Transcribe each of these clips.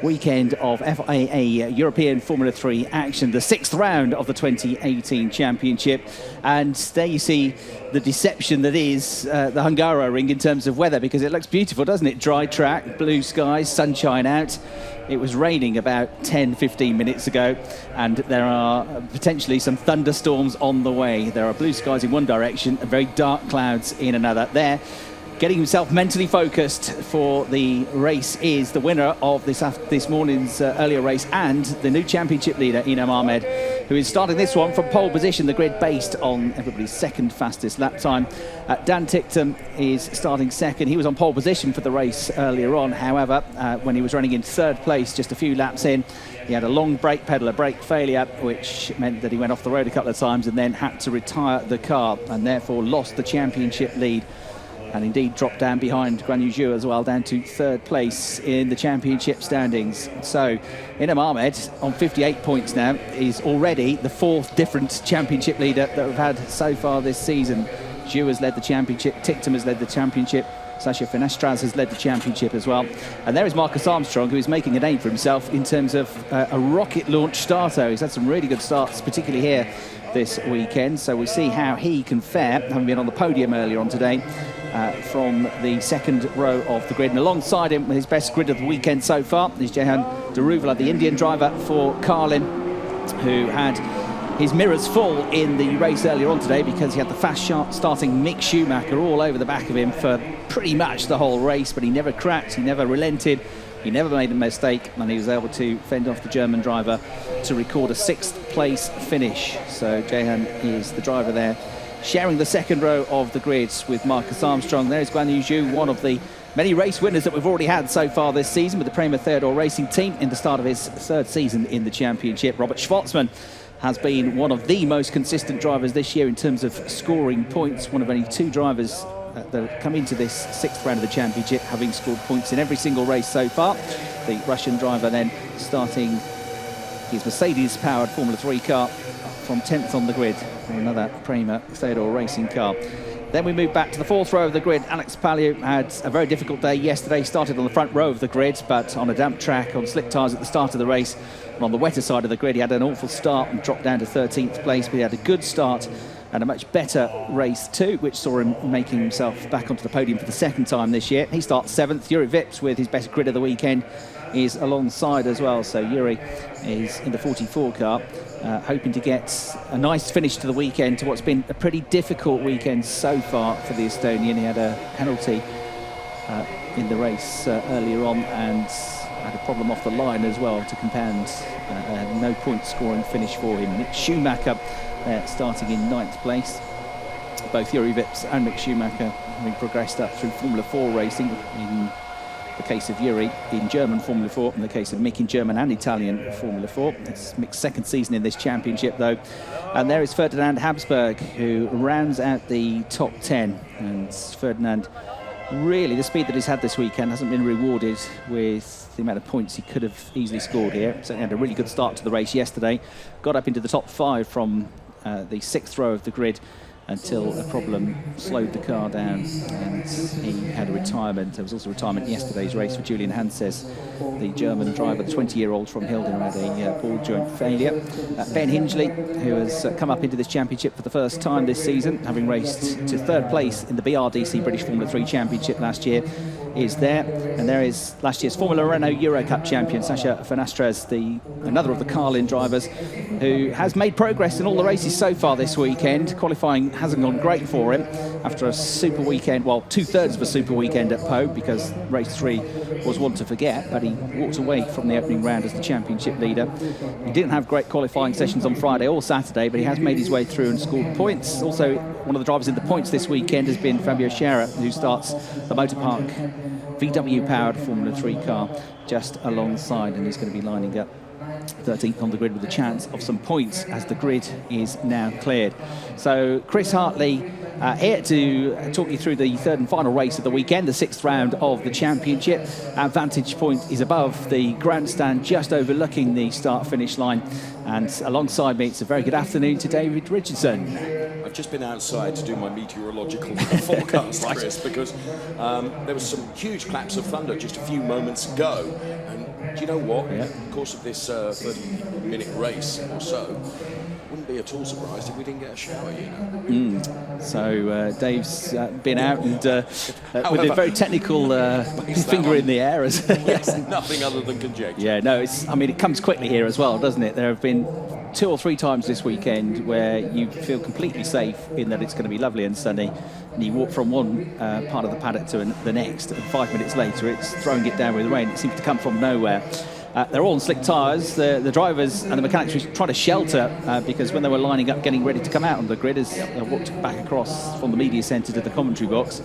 weekend of FIA European Formula 3 action, the 6th round of the 2018 championship. And there you see the deception that is the Hungaroring in terms of weather, because it looks beautiful, doesn't it? Dry track, blue skies, sunshine out. It was raining about 10-15 minutes ago, and there are potentially some thunderstorms on the way. There are blue skies in one direction and very dark clouds in another. There, getting himself mentally focused for the race, is the winner of this morning's earlier race and the new championship leader, Inam Ahmed, who is starting this one from pole position, the grid based on everybody's second fastest lap time. Dan Ticktum is starting second. He was on pole position for the race earlier on. However, when he was running in third place just a few laps in, he had a long brake pedal, a brake failure, which meant that he went off the road a couple of times and then had to retire the car and therefore lost the championship lead. And indeed dropped down behind Guan Yu Zhu as well, down to third place in the championship standings. So Inam Ahmed, on 58 points now, is already the fourth different championship leader that we've had so far this season. Zhu has led the championship, Ticktum has led the championship, Sasha Fenestras has led the championship as well. And there is Marcus Armstrong, who is making a name for himself in terms of a rocket launch starter. He's had some really good starts, particularly here this weekend. So we'll see how he can fare, having been on the podium earlier on today. From the second row of the grid, and alongside him with his best grid of the weekend so far is Jehan Daruvala, the Indian driver for Carlin, who had his mirrors full in the race earlier on today because he had the fast starting Mick Schumacher all over the back of him for pretty much the whole race, but he never cracked, he never relented, he never made a mistake, and he was able to fend off the German driver to record a 6th place finish. So Jehan is the driver there, sharing the second row of the grids with Marcus Armstrong. There's Guan Yu Zhu, one of the many race winners that we've already had so far this season with the Prema Theodore Racing Team in the start of his third season in the championship. Robert Schwartzman has been one of the most consistent drivers this year in terms of scoring points, one of only two drivers that have come into this 6th round of the championship having scored points in every single race so far. The Russian driver then starting his Mercedes-powered Formula 3 car from 10th on the grid, another Prema Theodore racing car. Then we move back to the 4th row of the grid. Alex Palou had a very difficult day yesterday. Started on the front row of the grid, but on a damp track, on slick tyres at the start of the race. And on the wetter side of the grid, he had an awful start and dropped down to 13th place, but he had a good start and a much better race too, which saw him making himself back onto the podium for the second time this year. He starts 7th. Yuri Vips, with his best grid of the weekend, is alongside as well. So Yuri is in the 44 car, hoping to get a nice finish to the weekend, to what's been a pretty difficult weekend so far for the Estonian. He had a penalty in the race earlier on and had a problem off the line as well to compound a no point scoring finish for him. Mick Schumacher starting in 9th place. Both Yuri Vips and Mick Schumacher having progressed up through Formula 4 racing, in the case of Yuri in German Formula 4, in the case of Mick in German and Italian Formula 4. It's Mick's second season in this championship though. And there is Ferdinand Habsburg, who rounds out the top 10. And Ferdinand, really, the speed that he's had this weekend hasn't been rewarded with the amount of points he could have easily scored here. So he had a really good start to the race yesterday. Got up into the top 5 from the 6th row of the grid until a problem slowed the car down and he had a retirement. There was also retirement in yesterday's race for Julian Hanses, the German driver, the 20-year-old from Hilden, who had a ball joint failure. Ben Hingley, who has come up into this championship for the first time this season, having raced to 3rd place in the BRDC British Formula 3 Championship last year, is there. And there is last year's Formula Renault Euro Cup champion, Sasha Fenestras, another of the Carlin drivers, who has made progress in all the races so far this weekend. Qualifying hasn't gone great for him after a super weekend, well, 2/3 of a super weekend at Pau, because race 3 was one to forget, but he walked away from the opening round as the championship leader. He didn't have great qualifying sessions on Friday or Saturday, but he has made his way through and scored points. Also, one of the drivers in the points this weekend has been Fabio Scherer, who starts the Motorpark VW-powered Formula 3 car just alongside, and he's going to be lining up 13th on the grid with a chance of some points as the grid is now cleared. So Chris Hartley here to talk you through the 3rd and final race of the weekend, the 6th round of the championship. Our vantage point is above the grandstand, just overlooking the start-finish line. And alongside me, it's a very good afternoon to David Richardson. I've just been outside to do my meteorological forecast, Right. Chris, because there was some huge claps of thunder just a few moments ago. And do you know what? Yeah. In the course of this 30-minute race or so, wouldn't be at all surprised if we didn't get a shower, you know. So Dave's been out and with a very technical finger in the air. Yes, nothing other than conjecture. Yeah, no, I mean, it comes quickly here as well, doesn't it? There have been 2 or 3 times this weekend where you feel completely safe in that it's going to be lovely and sunny, and you walk from one part of the paddock to the next, and 5 minutes later it's throwing it down with rain. It seems to come from nowhere. They're all on slick tyres. The drivers and the mechanics were trying to shelter because when they were lining up, getting ready to come out on the grid, as they walked back across from the media centre to the commentary box,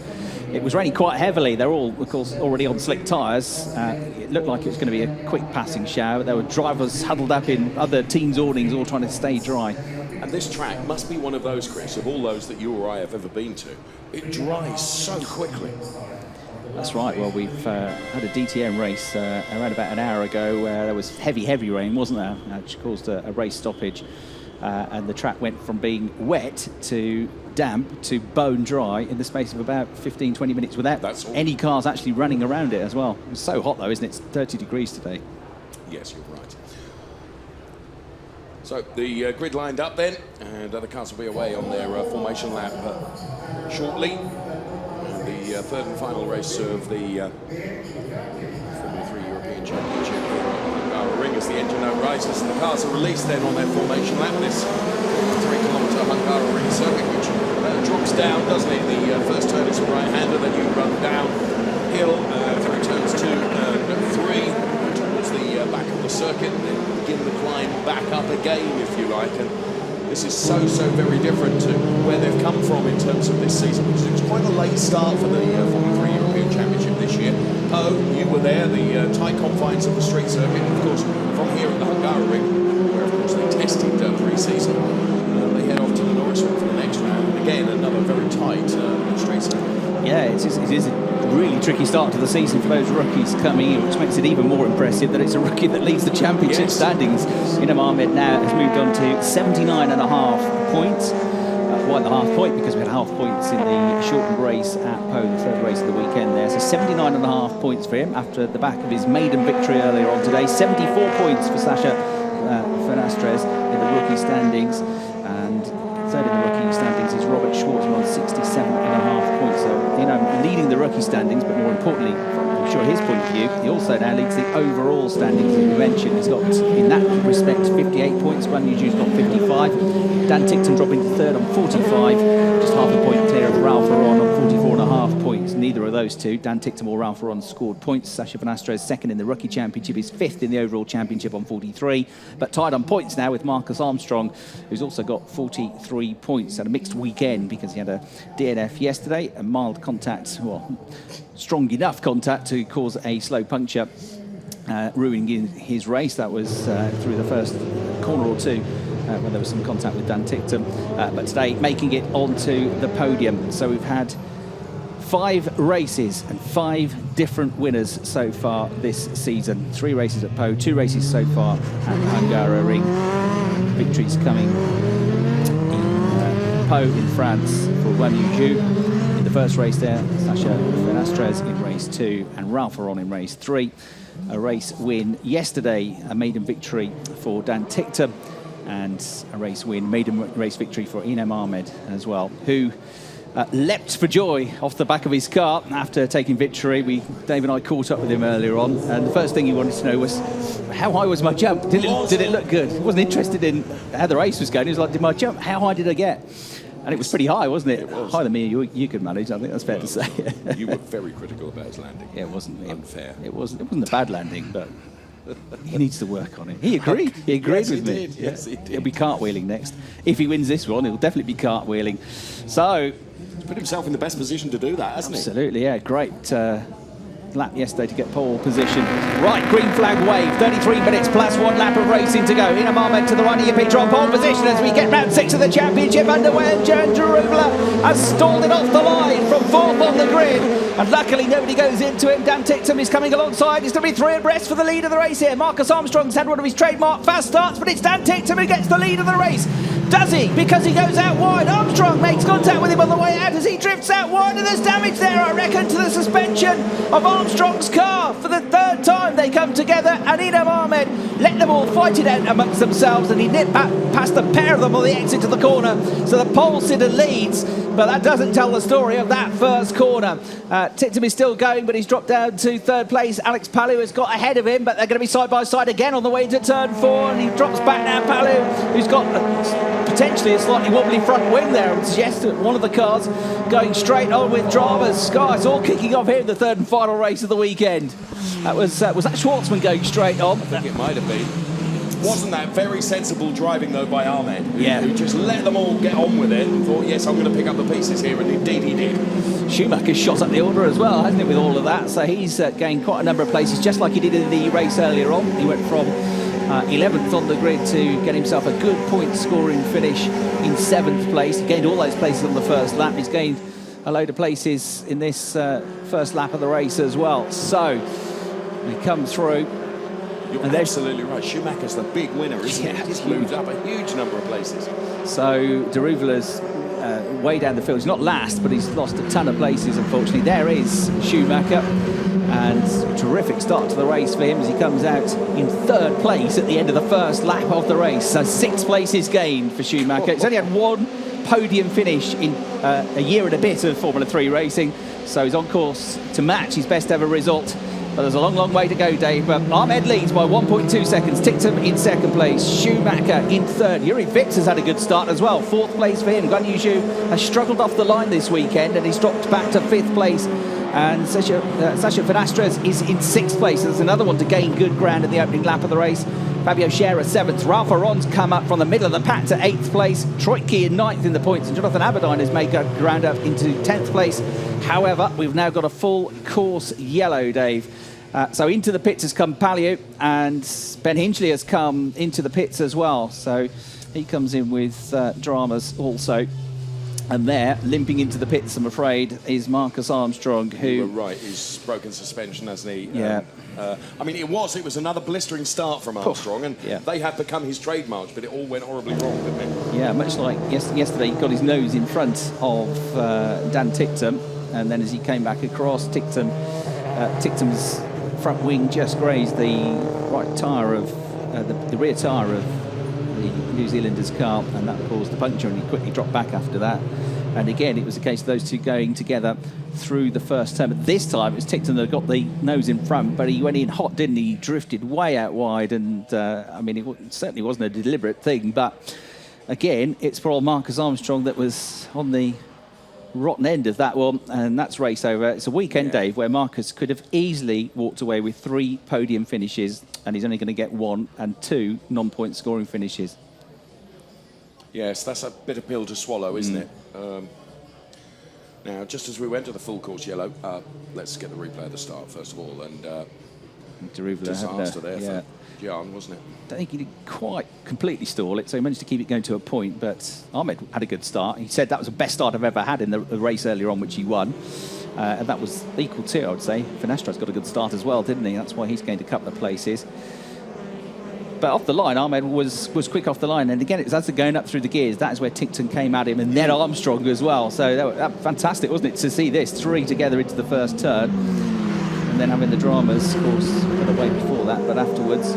it was raining quite heavily. They're all, of course, already on slick tyres. It looked like it was going to be a quick passing shower. There were drivers huddled up in other teams' awnings, all trying to stay dry. And this track must be one of those, Chris, of all those that you or I have ever been to. It dries so quickly. That's right. Well, we've had a DTM race around about an hour ago where there was heavy rain, wasn't there? Which caused a race stoppage. And the track went from being wet to damp to bone dry in the space of about 15-20 minutes without any cars actually running around it as well. It's so hot, though, isn't it? It's 30 degrees today. Yes, you're right. So the grid lined up then, and other cars will be away on their formation lap shortly. The third and final race of the Formula 3 European Championship here at Hungaroring as the engine note rises and the cars are released then on their formation lap. This 3-kilometre Hungaroring circuit, which drops down, doesn't it? The first turn is a right-hander, then you run downhill through turns 2 and 3 towards the back of the circuit, and then begin the climb back up again, if you like. And this is so very different to where they've come from in terms of this season, because it was quite a late start for the Formula 3 European Championship this year. Oh, you were there, the tight confines of the street circuit, of course, from here at the Hungaroring, where of course they tested pre-season. They head off to the Norrisville for the next round, and again another very tight street circuit. Yeah, it is a really tricky start to the season for those rookies coming in, which makes it even more impressive that it's a rookie that leads the championship standings. Ferdinand Ahmed now has moved on to 79.5 points. 1.5 point because we had half points in the shortened race at Po, the third race of the weekend there. So 79.5 points for him after the back of his maiden victory earlier on today. 74 points for Sasha Fernastres in the rookie standings, and third in the rookie standings is Robert Schwartzman on 67.5 points. So, you know, leading the rookie standings, but more importantly, I'm sure his point of view, he also now leads the overall standings, as we mentioned. He's got, in that respect, 58 points. Guan Yuju's got 55. Dan Tickton dropping to third on 45, just half a point clear of Ralph Aron on 44.5 points. Neither of those two, Dan Tickton or Ralph Aron, scored points. Sasha Fernastres second in the rookie championship, is fifth in the overall championship on 43, but tied on points now with Marcus Armstrong, who's also got 43 points. Had a mixed weekend because he had a DNF yesterday, a mild contact, well, strong enough contact to cause a slow puncture, ruining his race. That was through the first corner or two when there was some contact with Dan Tickton, but today making it onto the podium. So we've had 5 races and 5 different winners so far this season. 3 races at Po, 2 races so far at Hungaroring. Victories coming in Po in France for Guan Yuju in the first race there, Sasha Fernastres in race 2, and Ralph Aron in race 3. A race win yesterday, a maiden victory for Dan Tickton, and a race win, maiden race victory for Ferdinand Ahmed as well, who leapt for joy off the back of his car after taking victory. Dave and I caught up with him earlier on, and the first thing he wanted to know was, how high was my jump? Did it look good? He wasn't interested in how the race was going. He was like, did my jump, how high did I get? And it was pretty high, wasn't it? It was. Higher than me, you could manage. I think that's fair to say. You were very critical about his landing. Yeah, it wasn't unfair. It wasn't a bad landing, but he needs to work on it. He agreed. He agreed with me. Yes, he did. He'll be cartwheeling next. If he wins this one, he'll definitely be cartwheeling. So, he's put himself in the best position to do that, hasn't he? Absolutely, yeah. Great lap yesterday to get pole position. Right, green flag wave. 33 minutes plus 1 lap of racing to go. Ferdinand Ahmed to the right of your picture on pole position as we get round 6 of the championship underway. And Jan Jarubla has stalled it off the line from 4th on the grid. And luckily nobody goes into him. Dan Tickton is coming alongside. It's going to be 3 abreast for the lead of the race here. Marcus Armstrong's had one of his trademark fast starts, but it's Dan Tickton who gets the lead of the race. Does he? Because he goes out wide. Armstrong makes contact with him on the way out as he drifts out wide, and there's damage there, I reckon, to the suspension of Armstrong's car. For the third time they come together, and Idam Ahmed let them all fight it out amongst themselves, and he nipped past the pair of them on the exit to the corner. So the pole sitter leads, but that doesn't tell the story of that first corner. Tictum is still going, but he's dropped down to third place. Alex Palou has got ahead of him, but they're going to be side by side again on the way to turn 4, and he drops back now. Palou, who's got potentially a slightly wobbly front wing there, would suggest that one of the cars going straight on with dramas. It's all kicking off here in the third and final race of the weekend. That was that Schwartzman going straight on? I think it might have been. Wasn't that very sensible driving, though, by Ahmed? Who just let them all get on with it and thought, yes, I'm going to pick up the pieces here, and indeed he did. Schumacher's shot up the order as well, hasn't he, with all of that? So he's gained quite a number of places, just like he did in the race earlier on. He went from 11th on the grid to get himself a good point-scoring finish in 7th place. He gained all those places on the first lap. He's gained a load of places in this first lap of the race as well. So he comes through. You're absolutely right. Schumacher's the big winner, isn't he? He's moved up a huge number of places. So Deruvala's way down the field. He's not last, but he's lost a ton of places, unfortunately. There is Schumacher, and terrific start to the race for him as he comes out in third place at the end of the first lap of the race. So 6 places gained for Schumacher. He's only had one podium finish in a year and a bit of Formula 3 racing, so he's on course to match his best ever result. But there's a long, long way to go, Dave. But Ahmed leads by 1.2 seconds. Tictum in second place. Schumacher in third. Yuri Vips has had a good start as well. 4th place for him. Guan Yu Zhu has struggled off the line this weekend, and he's dropped back to 5th place. And Sasha Finastres is in 6th place. There's another one to gain good ground in the opening lap of the race. Fabio Scherer 7th. Ralph Aron's come up from the middle of the pack to 8th place. Troy Key in 9th in the points. And Jonathan Aberdeen has made a ground up into 10th place. However, we've now got a full course yellow, Dave. So into the pits has come Palou, and Ben Hinchley has come into the pits as well. So he comes in with dramas also. And there, limping into the pits, I'm afraid, is Marcus Armstrong, who... You were right, he's broken suspension, hasn't he? Yeah. I mean, it was another blistering start from Armstrong, and they have become his trademarks, but it all went horribly wrong, didn't it? Yeah, much like yesterday, he got his nose in front of Dan Tictum, and then as he came back across, Tictum's front wing just grazed the right tyre of the rear tyre of the New Zealander's car, and that caused the puncture, and he quickly dropped back after that. And again, it was a case of those two going together through the first turn. But this time, it was Tictum that got the nose in front, but he went in hot, didn't he? He drifted way out wide, and I mean, it certainly wasn't a deliberate thing. But again, it's for old Marcus Armstrong that was on the rotten end of that one, and that's race over. It's a weekend, Dave, where Marcus could have easily walked away with 3 podium finishes, and he's only going to get 1 and 2 non-point scoring finishes. Yes, that's a bitter pill to swallow, isn't it? Now, just as we went to the full course yellow, let's get the replay at the start first of all, and disaster there for Gian, wasn't it? I don't think he did quite completely stall it, so he managed to keep it going to a point, but Ahmed had a good start. He said that was the best start I've ever had in the race earlier on, which he won. And that was equal to, I would say. Finastres got a good start as well, didn't he? That's why he's gained a couple of places. But off the line, Ahmed was quick off the line. And again, it was as they're going up through the gears, that is where Tictum came at him, and then Armstrong as well. So that was fantastic, wasn't it, to see this 3 together into the first turn. And then having the dramas, of course, for the way before that, but afterwards,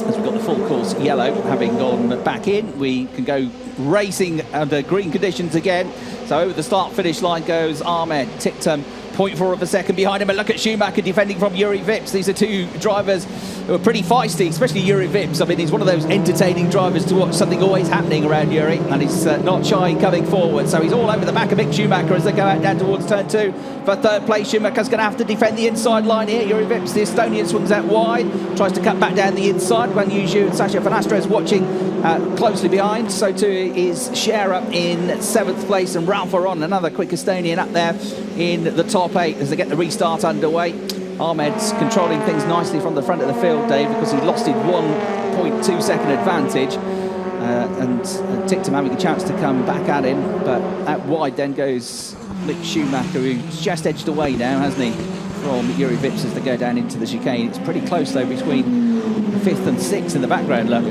as we've got the full course yellow having gone back in, we can go racing under green conditions again. So over the start-finish line goes Ahmed. Tictum 0.4 of a second behind him, and look at Schumacher defending from Yuri Vips. These are two drivers who are pretty feisty, especially Yuri Vips. I mean, he's one of those entertaining drivers to watch. Something always happening around Yuri, and he's not shy in coming forward. So he's all over the back of Mick Schumacher as they go out down towards turn 2 for third place. Schumacher's going to have to defend the inside line here. Yuri Vips, the Estonian, swings out wide, tries to cut back down the inside. Guan Yu Zhu and Sasha Finastres watching closely behind. So too is Scherer in 7th place, and Ralph Aron, another quick Estonian, up there in the top 8 as they get the restart underway. Ahmed's controlling things nicely from the front of the field, Dave, because he lost his 1.2 second advantage, and Tictum having a chance to come back at him, but out wide then goes Mick Schumacher, who's just edged away now, hasn't he, from Yuri Vips as they go down into the chicane. It's pretty close though between 5th and 6th in the background, look.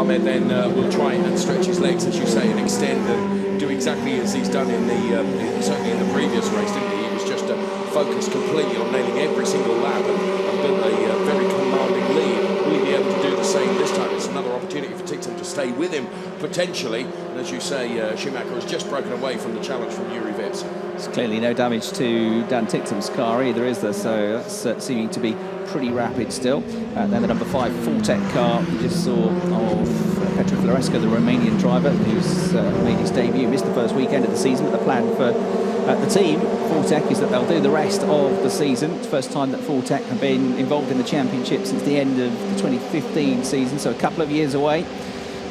Ahmed then will try and stretch his legs, as you say, and extend and do exactly as he's done in the certainly in the previous race, didn't he? He was just focused completely on nailing every single lap and built a very commanding lead. Will he be able to do the same this time? It's another opportunity for Ticktum to stay with him, potentially. And as you say, Schumacher has just broken away from the challenge from Yuri Vips. There's clearly no damage to Dan Ticktum's car either, is there? So that's seeming to be pretty rapid still. And then the number 5 Fortec car we just saw of Petru Florescu, the Romanian driver, who's made his debut, missed the first weekend of the season. But the plan for the team, Fortec, is that they'll do the rest of the season. It's the first time that Fortec have been involved in the championship since the end of the 2015 season, so a couple of years away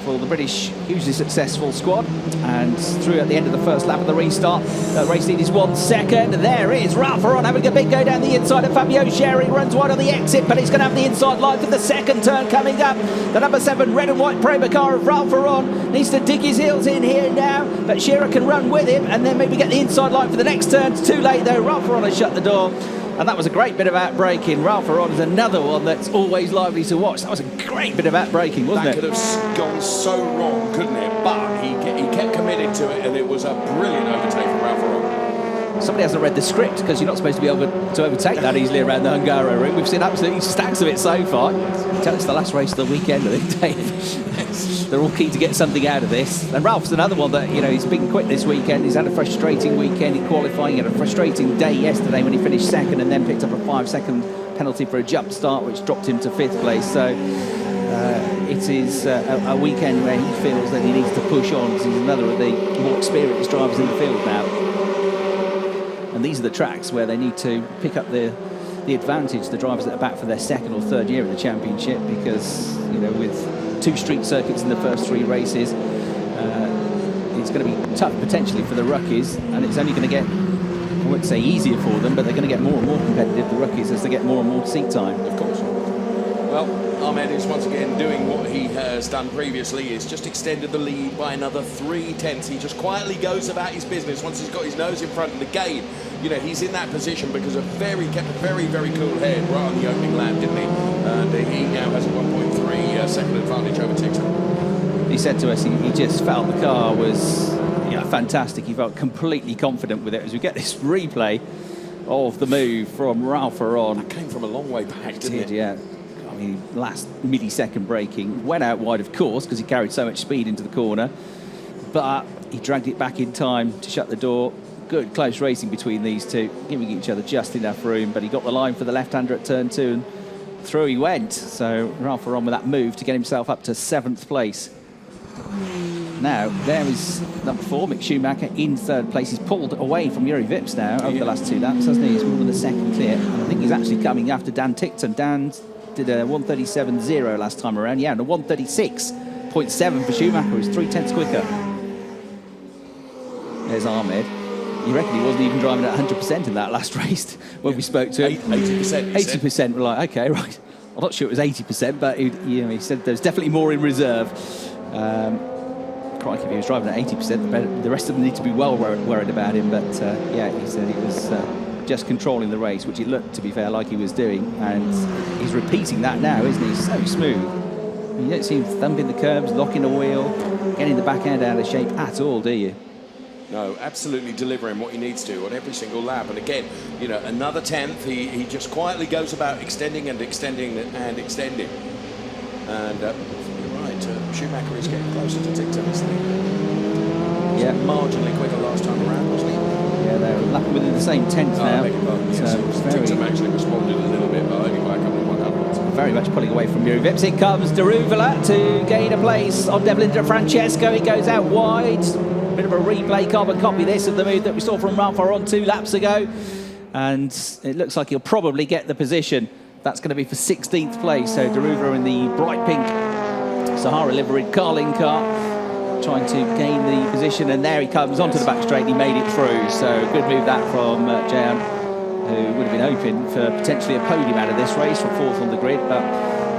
for the British hugely successful squad. And through at the end of the first lap of the restart, the race lead is 1 second. There is Ralph Aron having a big go down the inside of Fabio Sherry, runs wide on the exit, but he's going to have the inside line for the second turn coming up. The number 7 red and white Prema car of Ralph Aron needs to dig his heels in here now, but Shearer can run with him and then maybe get the inside line for the next turn. It's too late though. Ralph Aron has shut the door. And that was a great bit of outbraking. Ralph Aron is another one that's always lively to watch. That was a great bit of outbraking, wasn't it? That could have gone so wrong, couldn't it? But he kept committed to it, and it was a brilliant overtake from Ralph Aron. Somebody hasn't read the script, because you're not supposed to be able to overtake that easily around the Hungaroring. We've seen absolutely stacks of it so far. Tell it's the last race of the weekend, I think, Dave. They're all keen to get something out of this. And Ralph's another one that, you know, he's been quick this weekend. He's had a frustrating weekend in qualifying. He had a frustrating day yesterday when he finished second and then picked up a 5-second penalty for a jump start, which dropped him to 5th place. So it is a weekend where he feels that he needs to push on, because he's another of the more experienced drivers in the field now. And these are the tracks where they need to pick up the advantage, the drivers that are back for their 2nd or 3rd year in the championship, because, you know, with 2 street circuits in the first 3 races, it's going to be tough potentially for the rookies, and it's only going to get, I wouldn't say easier for them, but they're going to get more and more competitive, the rookies, as they get more and more seat time. Of course. Well, Ahmed is once again doing what he has done previously. He's just extended the lead by another 3/10. He just quietly goes about his business once he's got his nose in front. And again, you know, he's in that position because kept a very, very cool head right on the opening lap, didn't he? And he now has a 1.3 second advantage over Ticktum. He said to us he just felt the car was, you know, fantastic. He felt completely confident with it. As we get this replay of the move from Ralph Aron. That came from a long way back, didn't it? Yeah. I mean, last millisecond braking. Went out wide, of course, because he carried so much speed into the corner. But he dragged it back in time to shut the door. Good close racing between these two, giving each other just enough room. But he got the line for the left-hander at turn 2, and through he went. So Ralph Aron with that move to get himself up to 7th place. Now, there is number 4, Mick Schumacher, in 3rd place. He's pulled away from Yuri Vips now over the last 2 laps, hasn't he? He's more than a second clear. And I think he's actually coming after Dan Ticktum. Dan did a 1:37.0 last time around. Yeah, and a 1:36.7 for Schumacher, who's 3/10 quicker. There's Ahmed. You reckon he wasn't even driving at 100% in that last race when we spoke to him? 80%. 80%. We're like, okay, right. I'm not sure it was 80%, but he said there's definitely more in reserve. Crikey, if he was driving at 80%, the rest of them need to be well worried about him. But yeah, he said he was just controlling the race, which it looked, to be fair, like he was doing. And he's repeating that now, isn't he? So smooth. You don't see him thumping the curbs, locking a wheel, getting the back end out of shape at all, do you? No, absolutely delivering what he needs to on every single lap. And again, you know, another 10th. He just quietly goes about extending and extending and extending. And you're right, Schumacher is getting closer to Ticktum, isn't he? Yeah. Marginally quicker last time around, wasn't he? Yeah, they're lapping within the same 10th now. So Ticktum actually responded a little bit, but only by a couple of 100s. Very much pulling away from Yuri Vips. Here comes Daruvala to gain a place on Devlin De Francesco. He goes out wide. Bit of a replay, carbon copy this of the move that we saw from Ralph Aron 2 laps ago. And it looks like he'll probably get the position. That's going to be for 16th place. So Daruvala in the bright pink Sahara liveried Carlin car, trying to gain the position. And there he comes onto the back straight, and he made it through. So good move that from Jayan, who would have been hoping for potentially a podium out of this race, from 4th on the grid. But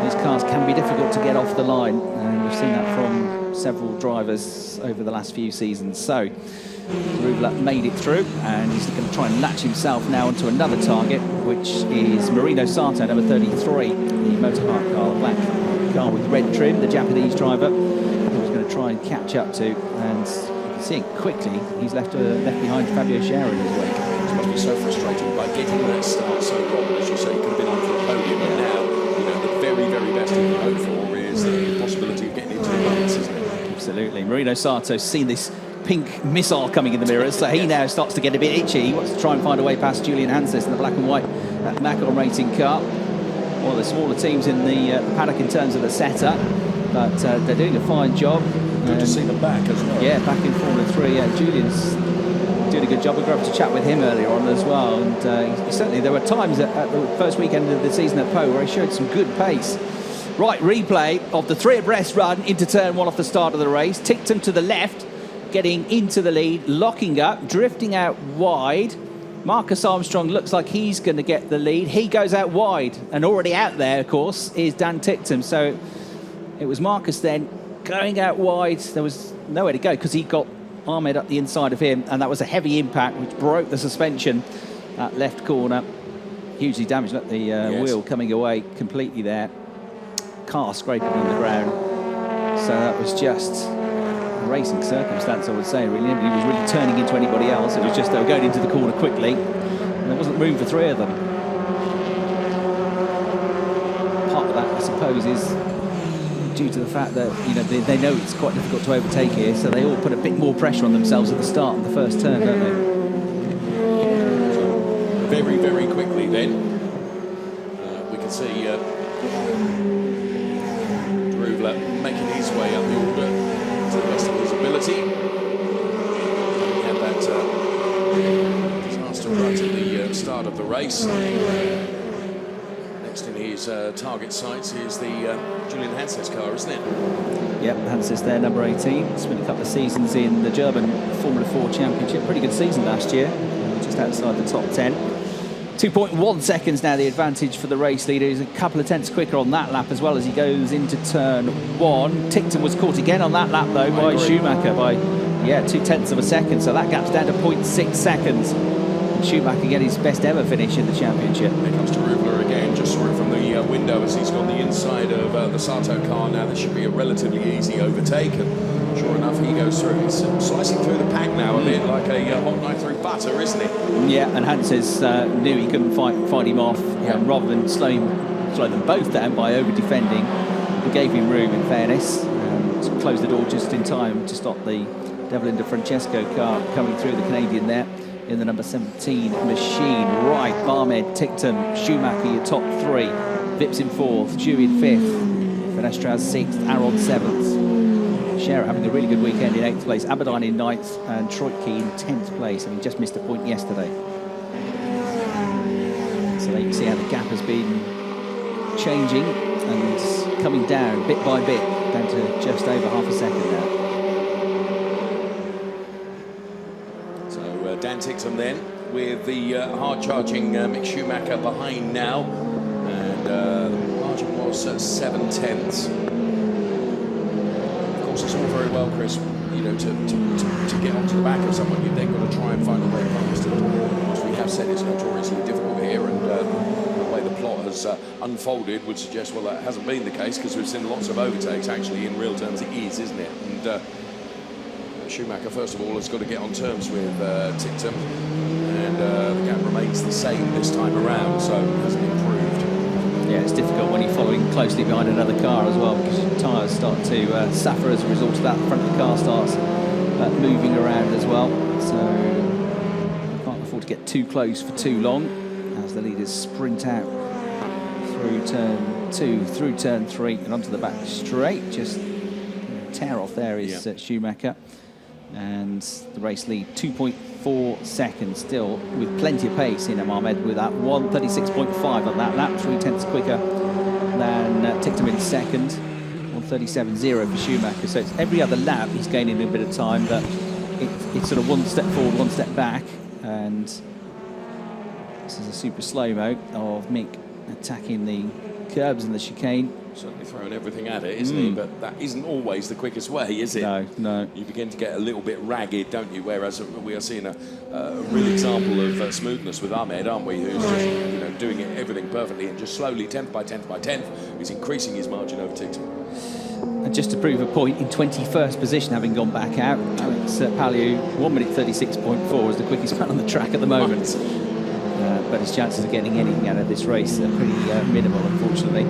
these cars can be difficult to get off the line. And we've seen that from several drivers over the last few seasons. So Daruvala made it through, and he's going to try and latch himself now onto another target, which is Marino Sato, number 33, the Motorpark car, the black car with red trim, the Japanese driver. try and catch up to, and you can see it quickly. He's left behind Fabio Scherer in his wake. It must be so frustrating by getting that start so wrong. As you say, he could have been on for a podium, and now, you know, the very, very best he can hope for is the possibility of getting into the points, isn't it? Absolutely. Marino Sato's seen this pink missile coming in the mirrors, so he now starts to get a bit itchy. He wants to try and find a way past Julian Hanses in the black and white Macron racing car. One of the smaller teams in the paddock in terms of the setup, but they're doing a fine job. Good to see them back as well. Yeah, back in Formula 3. Julian's doing a good job. We got to chat with him earlier on as well, and certainly there were times at the first weekend of the season at Po where he showed some good pace. Right, replay of the 3 abreast run into turn 1 off the start of the race. Ticked to the left, getting into the lead, locking up, drifting out wide. Marcus Armstrong looks like he's going to get the lead. He goes out wide, and already out there, of course, is Dan Ticktum. So it was Marcus then going out wide. There was nowhere to go because he got Ahmed up the inside of him, and that was a heavy impact which broke the suspension at left corner. Hugely damaged. Look, the wheel coming away completely there. Car scraping on the ground. So that was just a racing circumstance, I would say, really. Nobody was really turning into anybody else. It was just they were going into the corner quickly, and there wasn't room for 3 of them. Part of that, I suppose, is due to the fact that, you know, they know it's quite difficult to overtake here, so they all put a bit more pressure on themselves at the start of the first turn, don't they? Very, very quickly then, we can see making his way up the order to the best of his ability. He had that disaster right at the start of the race. Next in his target sights is the Julian Hanses car, isn't it? Yep, Hanses there, number 18. Spent a couple of seasons in the German Formula 4 Championship. Pretty good season last year, just outside the top 10. 2.1 seconds now the advantage for the race leader. He's a couple of tenths quicker on that lap as well as he goes into turn 1. Ticktum was caught again on that lap though by Schumacher by 0.2 of a second, so that gap's down to 0.6 seconds. And Schumacher get his best ever finish in the championship. Here comes to Rubler again, just saw it from the window as he's got the inside of the Sato car. Now this should be a relatively easy overtake, and sure enough he goes through. He's slicing through the pack now a bit like a hot knife through butter, isn't it? Yeah, and Hanses knew he couldn't fight him off, and rather than slow them both down by over-defending, he gave him room in fairness, and closed the door just in time to stop the Devlin De Francesco car coming through, the Canadian there in the number 17 machine. Right, Ahmed, Ticktum, Schumacher, your top 3. Vips in 4th, Dew in 5th, Finestraz 6th, Aron 7th. Scherer having a really good weekend in 8th place, Aberdeen in 9th, and Troitke in 10th place. I mean, just missed a point yesterday. So there you can see how the gap has been changing and coming down bit by bit, down to just over half a second now. So Dan Ticktum then with the hard-charging Mick Schumacher behind now, and the margin was 7 tenths. Of course, it's all very well, Chris, you know, to get onto the back of someone. You've then got to try and find a way past it. As we have said, it's notoriously difficult here, and the way the plot has unfolded would suggest, well, that hasn't been the case, because we've seen lots of overtakes. Actually, in real terms, it is, isn't it? And Schumacher, first of all, has got to get on terms with Ticktum, and the gap remains the same this time around, so it hasn't improved. Yeah, it's difficult when you're following closely behind another car as well, because your tyres start to suffer as a result of that. The front of the car starts moving around as well, so you can't afford to get too close for too long as the leaders sprint out through turn 2, through turn 3, and onto the back straight. Just tear off there is Schumacher, and the race lead 2.4 seconds still, with plenty of pace in Ahmed with that 1:36.5 on that lap, 0.3 quicker than Ticktum in second, 1:37.0 for Schumacher. So it's every other lap he's gaining a bit of time, but it's sort of one step forward, one step back, and this is a super slow-mo of Mick attacking the curbs and the chicane. Certainly throwing everything at it, isn't he? But that isn't always the quickest way, is it? No, no. You begin to get a little bit ragged, don't you? Whereas we are seeing a real example of smoothness with Ahmed, aren't we? Who's just, doing everything perfectly, and just slowly, 10th by 10th by 10th, he's increasing his margin over Ticktum. And just to prove a point, in 21st position, having gone back out, Alex Palou, 1 minute 36.4 is the quickest man on the track at the moment. But his chances of getting anything out of this race are pretty minimal, unfortunately.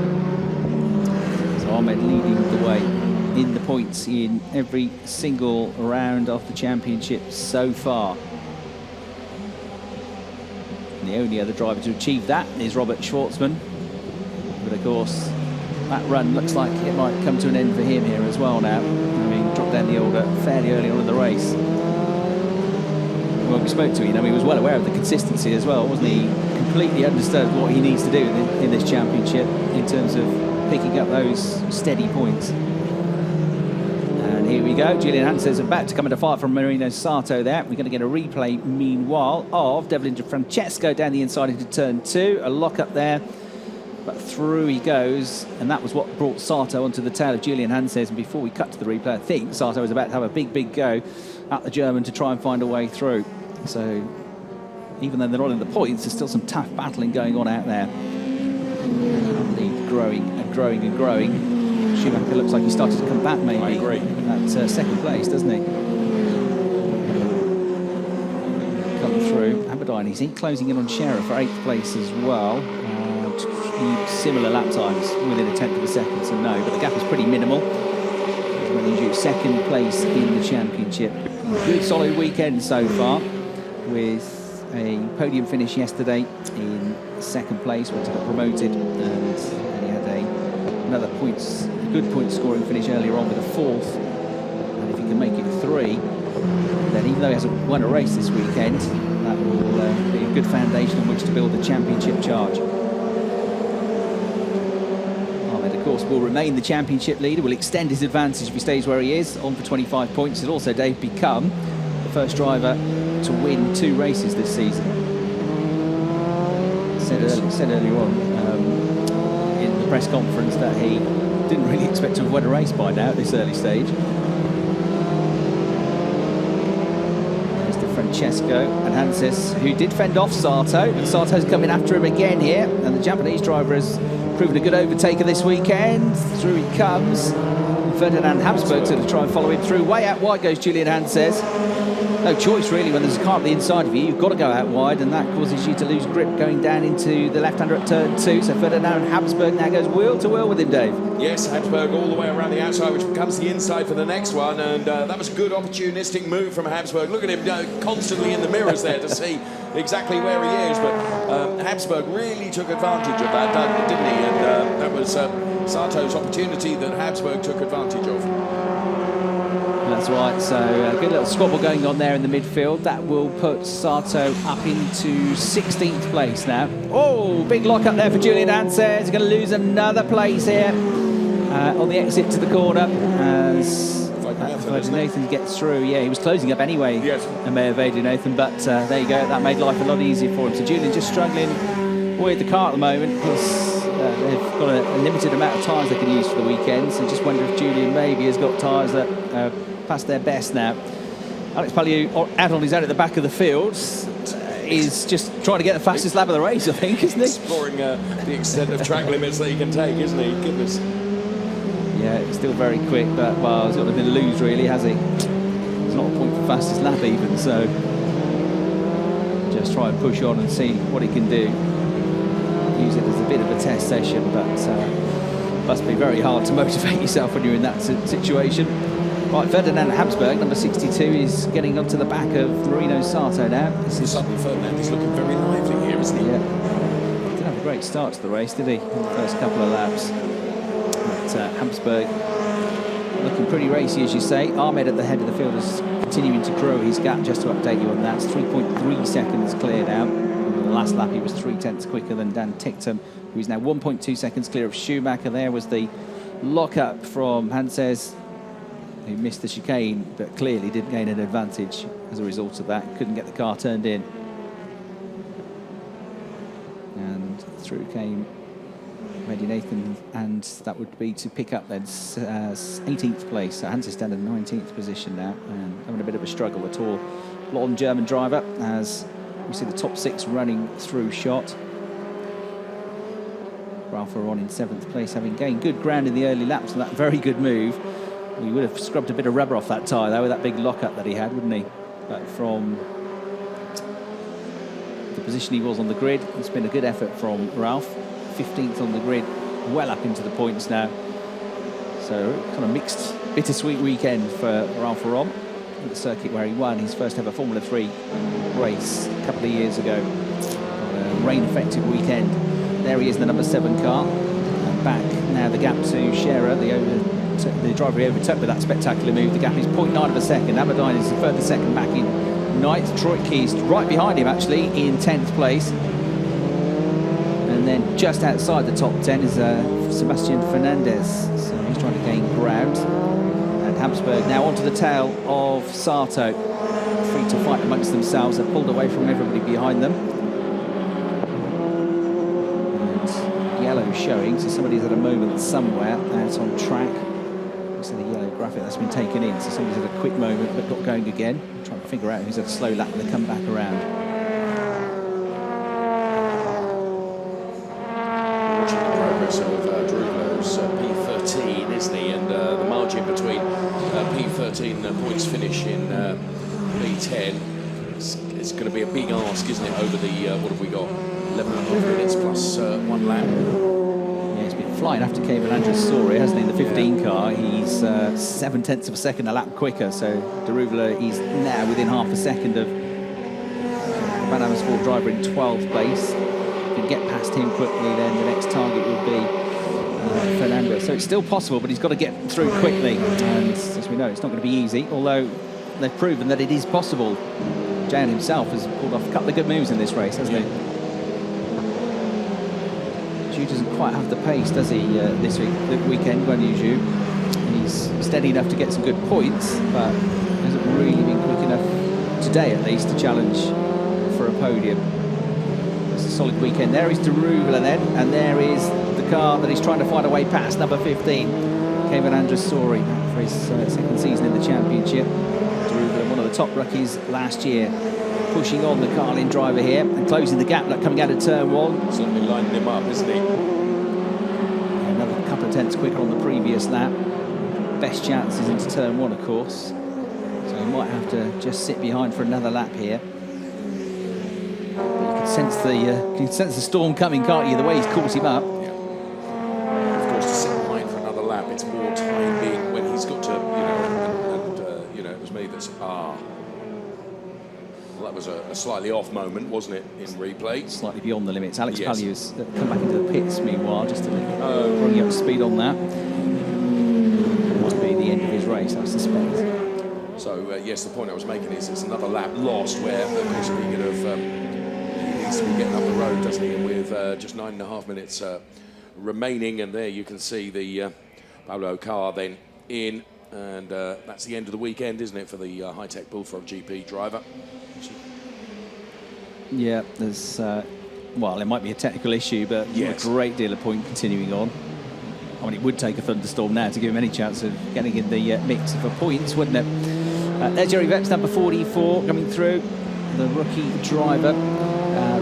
So Ahmed leading the way in the points in every single round of the championship so far. And the only other driver to achieve that is Robert Schwartzman. But of course, that run looks like it might come to an end for him here as well now. I mean, dropped down the order fairly early on in the race. When we spoke to him, he was well aware of the consistency as well, wasn't he? Completely understood what he needs to do in this championship in terms of picking up those steady points. And here we go. Julian Hanses about to come into fight from Marino Sato there. We're going to get a replay, meanwhile, of Devlin Francesco down the inside into turn 2. A lock up there. But through he goes, and that was what brought Sato onto the tail of Julian Hanses. And before we cut to the replay, I think Sato was about to have a big go at the German to try and find a way through. So even though they're not in the points, there's still some tough battling going on out there. Lead growing and growing and growing. Schumacher looks like he started to come back maybe. I agree. At second place, doesn't he? Come through. Aberdeen, he's closing in on Scherer for 8th place as well. Similar lap times, within a tenth of a second, so no, but the gap is pretty minimal. Second place in the championship. Good solid weekend so far, with a podium finish yesterday in second place, went to get promoted, and he had another good point scoring finish earlier on with a 4th. And if he can make it 3, then even though he hasn't won a race this weekend, that will be a good foundation on which to build the championship charge. Of course, will remain the championship leader, will extend his advantage if he stays where he is, on for 25 points. He'll also, Dave, become the first driver to win 2 races this season. Said earlier on in the press conference that he didn't really expect to have won a race by now at this early stage. There's the Francesco and Hanses, who did fend off Sato, but Sato's coming after him again here, and the Japanese driver has proven a good overtaker this weekend. Through he comes. Ferdinand Habsburg to try and follow him through. Way out wide goes Julian Hanses. No choice really when there's a car at the inside of you. You've got to go out wide, and that causes you to lose grip going down into the left-hander at turn 2. So Ferdinand Habsburg now goes wheel to wheel with him, Dave. Yes, Habsburg all the way around the outside, which becomes the inside for the next one, and that was a good opportunistic move from Habsburg. Look at him constantly in the mirrors there to see exactly where he is, but Habsburg really took advantage of that, didn't he? And that was Sato's opportunity that Habsburg took advantage of. That's right, so a good little squabble going on there in the midfield. That will put Sato up into 16th place now. Oh, big lock up there for Julian Hanses. He's going to lose another place here on the exit to the corner as Nathan gets through. Yeah, he was closing up anyway. Yes. And may have evaded Nathan, but there you go. That made life a lot easier for him. So Julian just struggling with the car at the moment because they've got a limited amount of tyres they can use for the weekend. So just wonder if Julian maybe has got tyres that past their best now. Alex Palou out on his own at the back of the field is just trying to get the fastest lap of the race, I think, isn't he? Exploring the extent of track limits that he can take, isn't he? Goodness. Yeah, it's still very quick, but well, he's got nothing to lose really, has he? It's not a point for fastest lap even, so just try and push on and see what he can do. Use it as a bit of a test session, but must be very hard to motivate yourself when you're in that situation. Right, Ferdinand Habsburg, number 62, is getting onto the back of Marino Sato now. This is suddenly Ferdinand is looking very lively here, isn't he? Yeah. Didn't have a great start to the race, did he? In the first couple of laps. But Habsburg looking pretty racy, as you say. Ahmed at the head of the field is continuing to grow his gap. Just to update you on that, it's 3.3 seconds clear now. In the last lap, he was 0.3 quicker than Dan Ticktum, who is now 1.2 seconds clear of Schumacher. There was the lock-up from Hanses, who missed the chicane, but clearly didn't gain an advantage as a result of that. Couldn't get the car turned in. And through came Mehdi Nathan, and that would be to pick up then 18th place. So Hanses down in 19th position now, and having a bit of a struggle at all. Blonde German driver, as we see the top 6 running through shot. Ralph are on in 7th place, having gained good ground in the early laps on that very good move. He would have scrubbed a bit of rubber off that tyre, though, with that big lockup that he had, wouldn't he? But from the position he was on the grid, it's been a good effort from Ralph. 15th on the grid, well up into the points now. So, kind of mixed, bittersweet weekend for Ralph Aron at the circuit where he won his first ever Formula 3 race a couple of years ago. A rain-affected weekend. There he is in the number 7 car. And back now the gap to Scherer, the driver he overtook with that spectacular move. The gap is 0.9 of a second. Aberdeen is a further second back in 9th. Troy Keys right behind him, actually, in 10th place. And then just outside the top 10 is Sebastian Fernandez. So he's trying to gain ground. And Habsburg now onto the tail of Sato. Free to fight amongst themselves. They're pulled away from everybody behind them. And yellow showing, so somebody's had a moment somewhere out on track. So the yellow graphic that's been taken in, so somebody's had a quick moment but got going again. Trying to figure out who's had a slow lap and they come back around. Watching the progress of Druglo's P13, isn't he? And the margin between P13 points finish in P10 it's going to be a big ask, isn't it, over the, what have we got, 11.5 minutes plus 1 lap. Yeah, he's been flying after Ferdinand Habsburg, hasn't he, in the 15 car. He's 7/10 of a second a lap quicker, so Deruvla is now within half a second of Van Amersfoort driver in 12th place. If you can get past him quickly, then the next target would be Fernando. So it's still possible, but he's got to get through quickly. And as we know, it's not going to be easy, although they've proven that it is possible. Jan himself has pulled off a couple of good moves in this race, hasn't he? Zhu doesn't quite have the pace, does he, this weekend, Guan Yu Zhu. He's steady enough to get some good points, but hasn't really been quick enough today, at least, to challenge for a podium. It's a solid weekend. There is Deruvla then, and there is the car that he's trying to find a way past, number 15, Ferdinand Habsburg, for his second season in the championship. Deruvla, one of the top rookies last year, pushing on the Carlin driver here and closing the gap, coming out of turn 1. Certainly lining him up, isn't he? Another couple of tenths quicker on the previous lap. Best chances into turn 1, of course. So he might have to just sit behind for another lap here. But you can sense the storm coming, can't you? The way he's caught him up. Yeah. Of course, to sit behind for another lap, it's more timing when he's got to, it was me that's well, that was a slightly off moment, wasn't it, in replay? Slightly beyond the limits. Alex Yes. Palliu has come back into the pits meanwhile, just to bring you up to speed on that. It might be the end of his race, I suspect. So, yes, the point I was making is it's another lap lost where, of course, he needs to be getting up the road, doesn't he? And with just 9.5 minutes remaining, and there you can see the Paulo car then in. And that's the end of the weekend, isn't it, for the high-tech Bullfrog GP driver? Yeah, there's, well, it might be a technical issue, but yes, a great deal of point continuing on. I mean, it would take a thunderstorm now to give him any chance of getting in the mix for points, wouldn't it? There's Jerry Vepps, number 44, coming through, the rookie driver.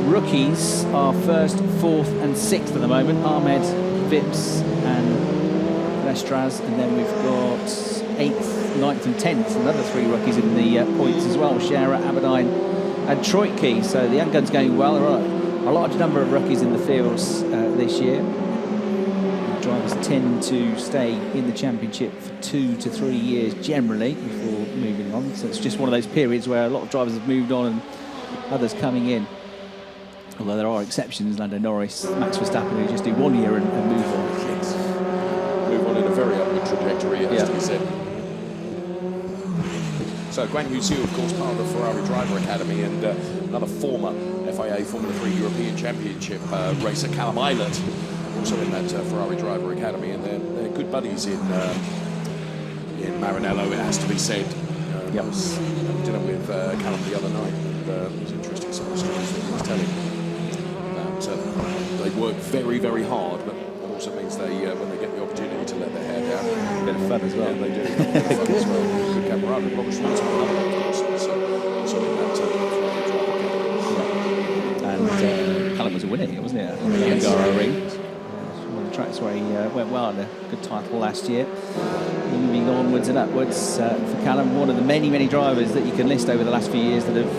Rookies are 1st, 4th and 6th at the moment. Ahmed, Vipps and Lestras, and then we've got 8th, 9th and 10th, another 3 rookies in the points as well, Scherer, Aberdeen and Troitke. So the young gun's going well. There are a large number of rookies in the fields this year. The drivers tend to stay in the championship for 2 to 3 years generally before moving on. So it's just one of those periods where a lot of drivers have moved on and others coming in. Although there are exceptions, Lando Norris, Max Verstappen, who just do 1 year and move on. Yes. Move on in a very upward trajectory, it has to be said. So Guan Yu Zhu, of course, part of the Ferrari Driver Academy, and another former FIA Formula 3 European Championship racer, Callum Eilert, also in that Ferrari Driver Academy, and they're good buddies in Maranello, it has to be said. I was at dinner with Callum the other night, and it was interesting some of the stories that he was telling about. They work very, very hard, but it also means they, when they get the opportunity to let their hair down, A bit of fun as well. yeah, they do. A bit of fun as well. Good camaraderie. Robert Schwartzman, of course, also in that Ferrari Driver Academy. And Callum was a winner here, wasn't he? Yes. Hungaroring. tracks where he went well in a good title last year. Moving onwards and upwards for Callum, one of the many, many drivers that you can list over the last few years that have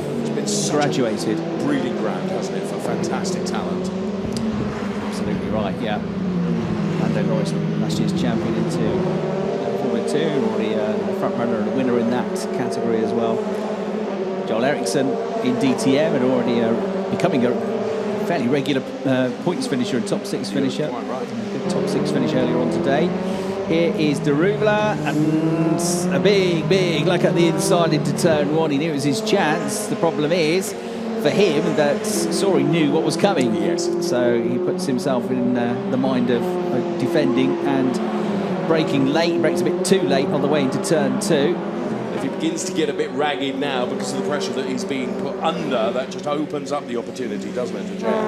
graduated. Breeding ground, hasn't it, for fantastic talent. Absolutely right, yeah. Lando Norris, last year's champion into Formula 2, already a front runner and a winner in that category as well. Joel Eriksson in DTM and already becoming a fairly regular points finisher and top 6 finisher. Quite right. A good top 6 finish earlier on today. Here is Darugla, and a big luck at the inside into turn 1. He knew it was his chance. The problem is for him that Sori knew what was coming. Yes. So he puts himself in the mind of defending and braking late. He brakes a bit too late on the way into turn 2. If he begins to get a bit ragged now because of the pressure that he's being put under, that just opens up the opportunity, doesn't it, to jam?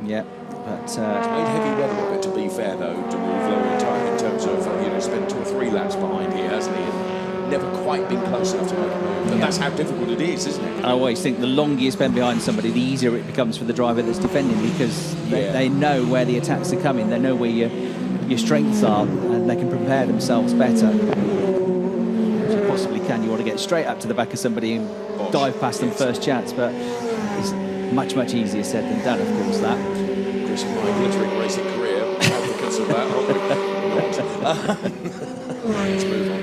Yeah, but It's made heavy weather of it, to be fair, though, to move low in time in terms of, spent 2 or 3 laps behind here, hasn't he? And never quite been close enough to make a move. But that's how difficult it is, isn't it? I always think the longer you spend behind somebody, the easier it becomes for the driver that's defending, because they know where the attacks are coming, they know where your strengths are, and they can prepare themselves better. You possibly can. You want to get straight up to the back of somebody and dive past them first chance, but it's much easier said than done, of course, that. Chris and my glittering racing career, advocates of that, aren't we? Let's move on.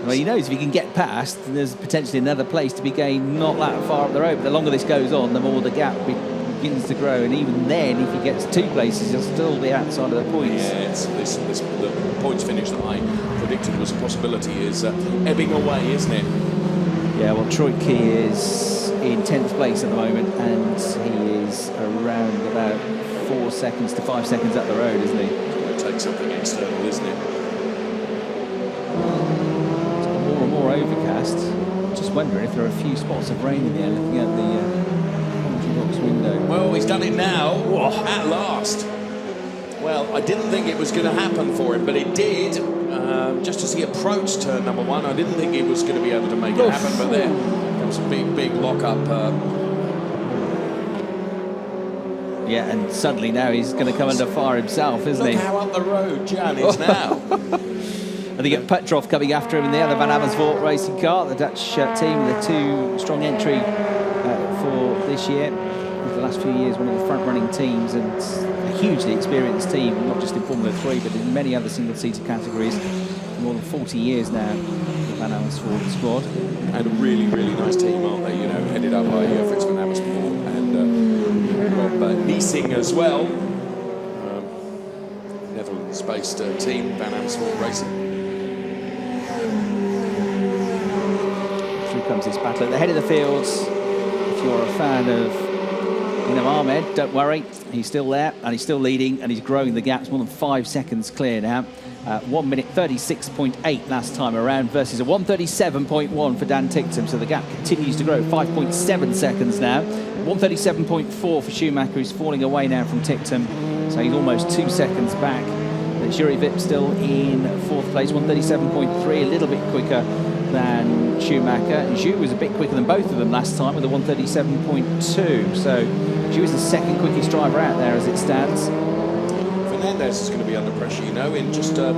Well, he knows if he can get past, there's potentially another place to be gained not that far up the road. But the longer this goes on, the more the gap begins to grow. And even then, if he gets 2 places, he'll still be outside of the points. Yeah, the points finish that I predicted was a possibility is ebbing away, isn't it? Yeah, well, Troy Key is in 10th place at the moment, and he is around about 4 seconds to 5 seconds up the road, isn't he? It's going to take something external, isn't it? More and more overcast. Just wondering if there are a few spots of rain in the air looking out the commentary box window. Well, he's done it now, at last. Well, I didn't think it was going to happen for him, but it did. Just as he approached turn number 1, I didn't think he was going to be able to make it happen, but there comes a big lock-up. Yeah, and suddenly now he's going to come under fire himself, isn't he? Look how up the road Jan is now. And they get Petrov coming after him in the other Van Amersfoort racing car, the Dutch team, with a 2 strong entry for this year. The last few years, one of the front-running teams, and a hugely experienced team, not just in Formula 3, but in many other single-seater categories. For more than 40 years now, the Van Amersfoort squad. And a really nice team, aren't they? Headed up by Fritz van Amersfoort and Rob Niesing as well. Netherlands-based team, Van Amersfoort Racing. Through comes this battle at the head of the fields. If you're a fan of Ahmed, don't worry, he's still there and he's still leading and he's growing the gaps, more than 5 seconds clear now. 1 minute 36.8 last time around versus a 1:37.1 for Dan Ticktum, so the gap continues to grow. 5.7 seconds now. 1:37.4 for Schumacher, who's falling away now from Ticktum, so he's almost 2 seconds back. Jury Vip still in 4th place, 1:37.3, a little bit quicker than Schumacher. Zhu was a bit quicker than both of them last time with a 1:37.2, so Zhu is the second quickest driver out there as it stands. Fernandez is going to be under pressure, in just a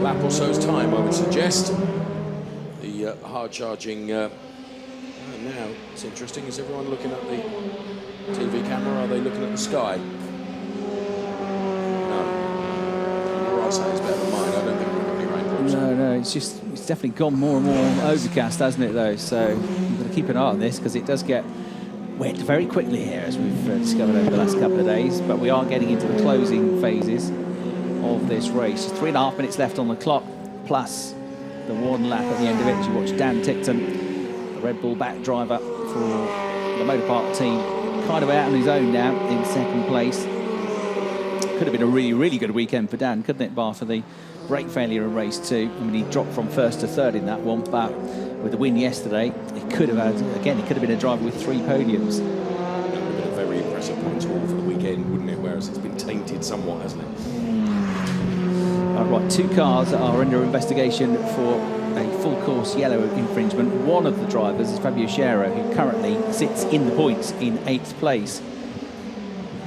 lap or so's time, I would suggest. The hard-charging... now, it's interesting, is everyone looking at the TV camera, or are they looking at the sky? Your eyesight is better than mine, I don't think we've got any raindrops. No, it's definitely gone more and more overcast, hasn't it, though? So you've got to keep an eye on this, because it does get wet very quickly here, as we've discovered over the last couple of days. But we are getting into the closing phases of this race. 3.5 minutes left on the clock, plus the 1 lap at the end of it. As you watch Dan Ticktum, the Red Bull back driver for the Motor Park team, kind of out on his own now in 2nd place. Could have been a really good weekend for Dan, couldn't it, bar for the brake failure in race 2. I mean, he dropped from 1st to 3rd in that one, but with the win yesterday, he could have had, again, he could have been a driver with 3 podiums. That would have been a very impressive points haul for the weekend, wouldn't it? Whereas it's been tainted somewhat, hasn't it? Right, 2 cars are under investigation for a full course yellow infringement. One of the drivers is Fabio Scherer, who currently sits in the points in 8th place.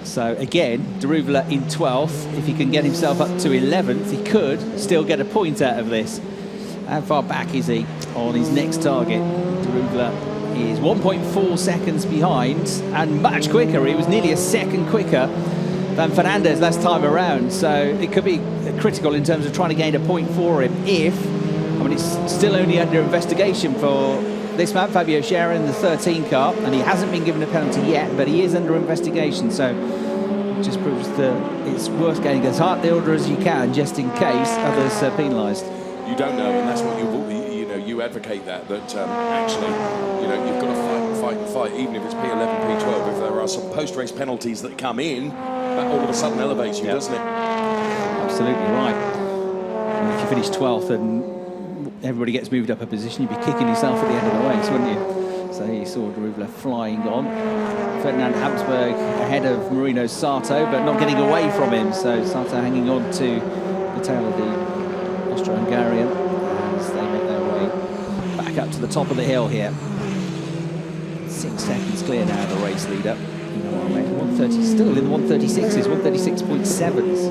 So again, Daruvla in 12th. If he can get himself up to 11th, he could still get a point out of this. How far back is he on his next target? Daruvla is 1.4 seconds behind and much quicker. He was nearly a second quicker than Fernandez last time around. So it could be critical in terms of trying to gain a point for him if, I mean, it's still only under investigation for this man, Fabio Scherer, in the 13 car, and he hasn't been given a penalty yet, but he is under investigation. So it just proves that it's worth getting as hard the order as you can, just in case others are penalised. You don't know, and that's what you advocate that actually, you've got to fight, even if it's P11, P12. If there are some post-race penalties that come in, that all of a sudden elevates you, doesn't it? Absolutely right. And if you finish 12th and everybody gets moved up a position, you'd be kicking yourself at the end of the race, wouldn't you? So you saw Daruvla flying on. Ferdinand Habsburg ahead of Marino Sato, but not getting away from him. So Sato hanging on to the tail of the Austro-Hungarian as they make their way back up to the top of the hill here. 6 seconds clear now of the race leader. 130, still in the 136s, 136.7s.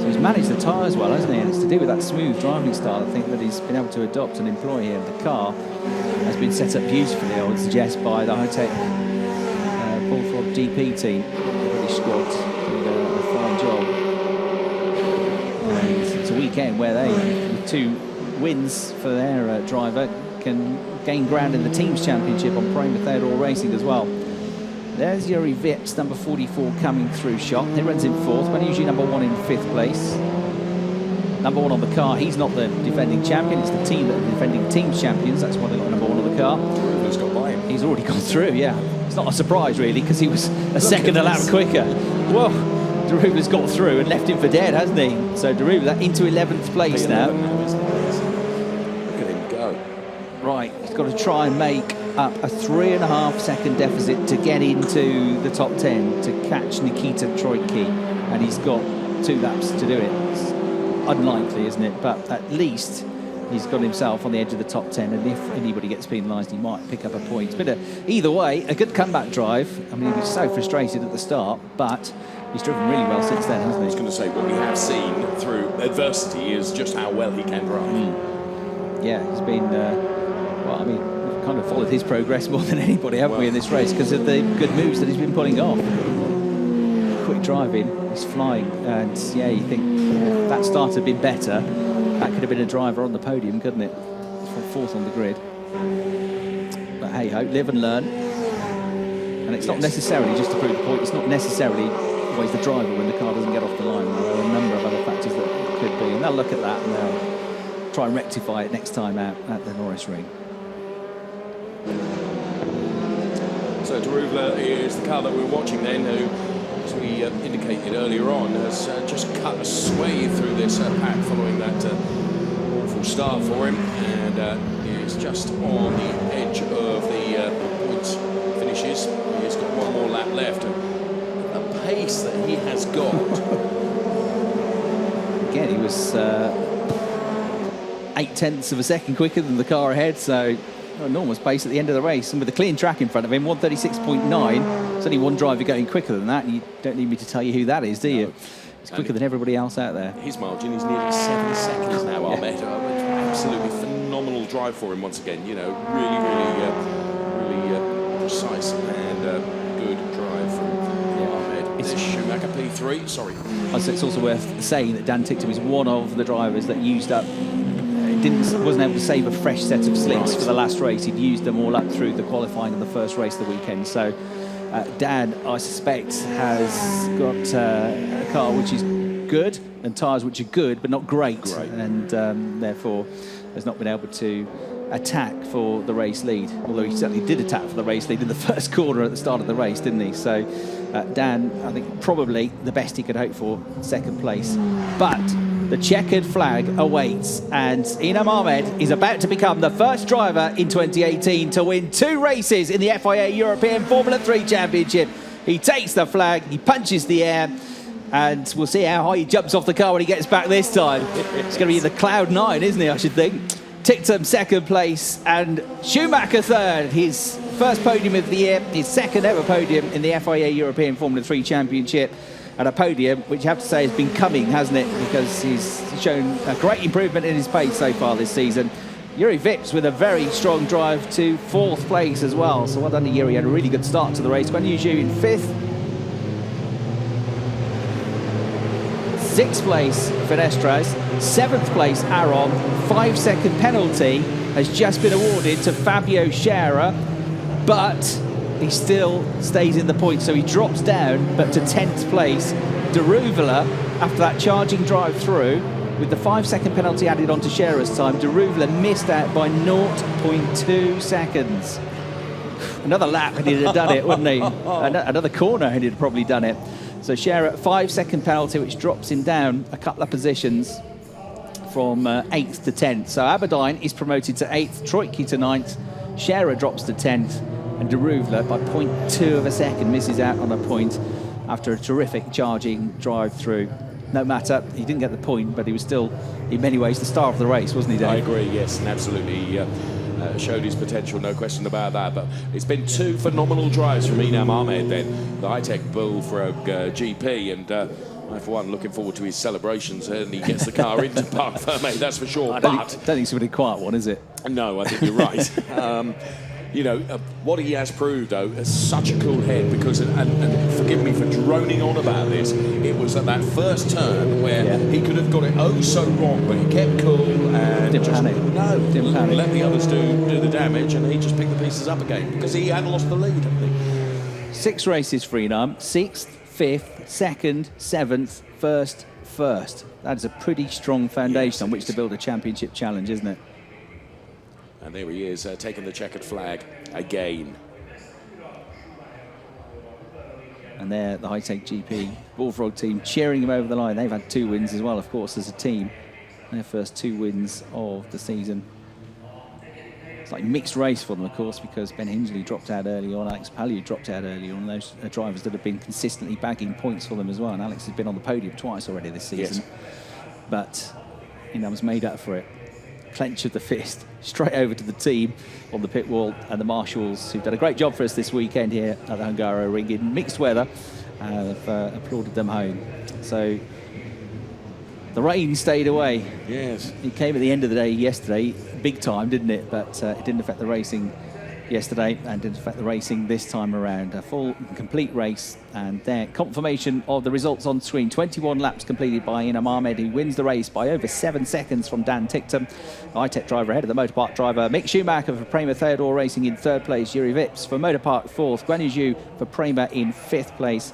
So he's managed the tyres well, hasn't he? And it's to do with that smooth driving style, I think, that he's been able to adopt and employ here. The car has been set up beautifully, I would suggest, by the high-tech Bullfrog GP team. The British squad did a fine job. And it's a weekend where they, with 2 wins for their driver, can gain ground in the Teams Championship on Prema Theodore Racing as well. There's Yuri Vips, number 44, coming through shot. He runs in 4th, but usually number 1 in 5th place. Number 1 on the car, he's not the defending champion, it's the team that are defending Teams champions. That's why they got number 1 on the car. Daruvla's got by him. He's already gone through, yeah. It's not a surprise, really, because he was a second a lap quicker. Well, Daruvla's got through and left him for dead, hasn't he? So Daruvla into 11th place now. Look at him go. Right, he's got to try and make up a 3.5 second deficit to get into the top 10 to catch Nikita Troicki, and he's got 2 laps to do it. It's unlikely, isn't it? But at least he's got himself on the edge of the top 10, and if anybody gets penalised, he might pick up a point. But either way, a good comeback drive. I mean, he was so frustrated at the start, but he's driven really well since then, hasn't he? I was going to say, what we have seen through adversity is just how well he can drive. Yeah, he's been, well, I mean, we've kind of followed his progress more than anybody, haven't we, in this race, because of the good moves that he's been pulling off. Quick driving, he's flying, and yeah, you think if that start had been better, that could have been a driver on the podium, couldn't it? From 4th on the grid. But hey ho, live and learn. And it's not necessarily, just to prove the point, it's not necessarily always the driver when the car doesn't get off the line. There are a number of other factors that it could be, and they'll look at that and they'll try and rectify it next time out at the Norris Ring. So Daruvla is the car that we're watching then, who, as we indicated earlier on, has just cut a swathe through this pack following that awful start for him, and is just on the edge of the points finishes. He's got 1 more lap left, and the pace that he has got. Again, he was 0.8 of a second quicker than the car ahead, so enormous pace at the end of the race, and with a clean track in front of him, 136.9. There's only one driver going quicker than that, and you don't need me to tell you who that is, do you? He's quicker than everybody else out there. His margin is nearly 7 seconds now, Ahmed. Absolutely phenomenal drive for him once again. You know, really precise and good drive from Ahmed. It's Schumacher P3, sorry. It's also worth saying that Dan Ticktum is one of the drivers that used up, wasn't able to save a fresh set of slicks for the last race. He'd used them all up through the qualifying of the first race of the weekend. So Dan, I suspect, has got a car which is good and tyres which are good but not great. And therefore has not been able to attack for the race lead, although he certainly did attack for the race lead in the first corner at the start of the race, didn't he? So Dan, I think, probably the best he could hope for, 2nd place. But the checkered flag awaits, and Inam Ahmed is about to become the first driver in 2018 to win 2 races in the FIA European Formula 3 Championship. He takes the flag, he punches the air, and we'll see how high he jumps off the car when he gets back this time. It's going to be the cloud 9, isn't he, I should think. Ticktum 2nd place, and Schumacher 3rd, his first podium of the year, his second ever podium in the FIA European Formula 3 Championship, and a podium which you have to say has been coming, hasn't it? Because he's shown a great improvement in his pace so far this season. Juri Vips with a very strong drive to 4th place as well. So well done to Juri, had a really good start to the race. Guan Yu Zhu in 5th. 6th place, Fenestras. 7th place, Aron. 5-second penalty has just been awarded to Fabio Scherer, but he still stays in the points, so he drops down, but to 10th place. Deruvela, after that charging drive through, with the 5-second penalty added on to Scherer's time, Deruvela missed out by 0.2 seconds. Another lap and he'd have done it, wouldn't he? Another corner and he'd have probably done it. So Scherer, 5-second penalty, which drops him down a couple of positions from 8th to 10th. So Aberdeen is promoted to 8th, Troicki to 9th, Scherer drops to 10th, and Deruvela by 0.2 of a second misses out on a point after a terrific charging drive through. No matter, he didn't get the point, but he was still, in many ways, the star of the race, wasn't he, Dave? I agree, yes, and absolutely showed his potential, no question about that. But it's been 2 phenomenal drives from Inam Ahmed then, the high-tech Bullfrog GP, and I, for one, looking forward to his celebrations and he gets the car into Parc Fermé, that's for sure. I don't think it's a really quiet one, is it? No, I think you're right. You know, what he has proved, though, is such a cool head because, and forgive me for droning on about this, it was at that first turn where he could have got it oh so wrong, but he kept cool and didn't just panic. Didn't panic. Let the others do the damage, and he just picked the pieces up again because he had lost the lead, hadn't he? 6 races for Inam, 6th, 5th, 2nd, 7th, 1st. That is a pretty strong foundation on which to build a championship challenge, isn't it? And there he is, taking the checkered flag again. And there, the high-tech GP Bullfrog team cheering him over the line. They've had 2 wins as well, of course, as a team. Their first 2 wins of the season. It's like a mixed race for them, of course, because Ben Hingley dropped out early on, Alex Palou dropped out early on. Those are drivers that have been consistently bagging points for them as well. And Alex has been on the podium twice already this season. Yes. But Inam's made up for it. Clench of the fist, straight over to the team on the pit wall and the marshals, who've done a great job for us this weekend here at the Hungaroring in mixed weather. Have applauded them home. So the rain stayed away. Yes. It came at the end of the day yesterday, big time, didn't it? But it didn't affect the racing yesterday and didn't affect the racing this time around. A full, complete race, and there, confirmation of the results on screen. 21 laps completed by Inam Ahmed, who wins the race by over 7 seconds from Dan Ticktum. High-tech driver ahead of the Motorpark driver. Mick Schumacher for Prema Theodore Racing in 3rd place. Juri Vips for Motorpark 4th. Guan Yu Zhu for Prema in 5th place.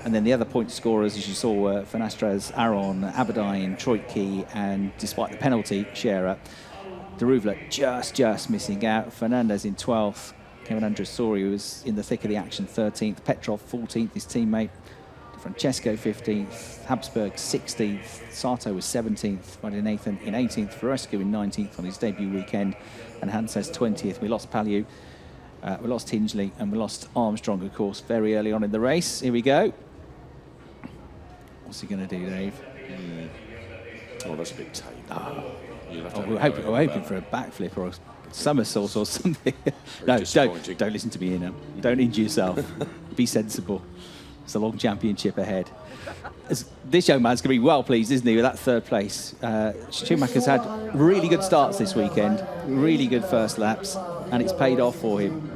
And then the other point scorers, as you saw, were Fenestras, Aron, Aberdeen, Troicki, and despite the penalty, Scherer. Deruvela just missing out. Fernandez in 12th. Kevin Andressori was in the thick of the action, 13th. Petrov 14th, his teammate. Francesco 15th. Habsburg 16th. Sato was 17th. Martin Nathan in 18th. Fiorescu in 19th on his debut weekend. And Hanses 20th. We lost Palou. We lost Hingley. And we lost Armstrong, of course, very early on in the race. Here we go. What's he going to do, Dave? Oh, that's a big tape. We're hoping for a backflip or a somersault or something. No, don't listen to me, Ian. Don't injure yourself. Be sensible. It's a long championship ahead. This young man's going to be well pleased, isn't he, with that 3rd place. Schumacher's had really good starts this weekend, really good first laps, and it's paid off for him.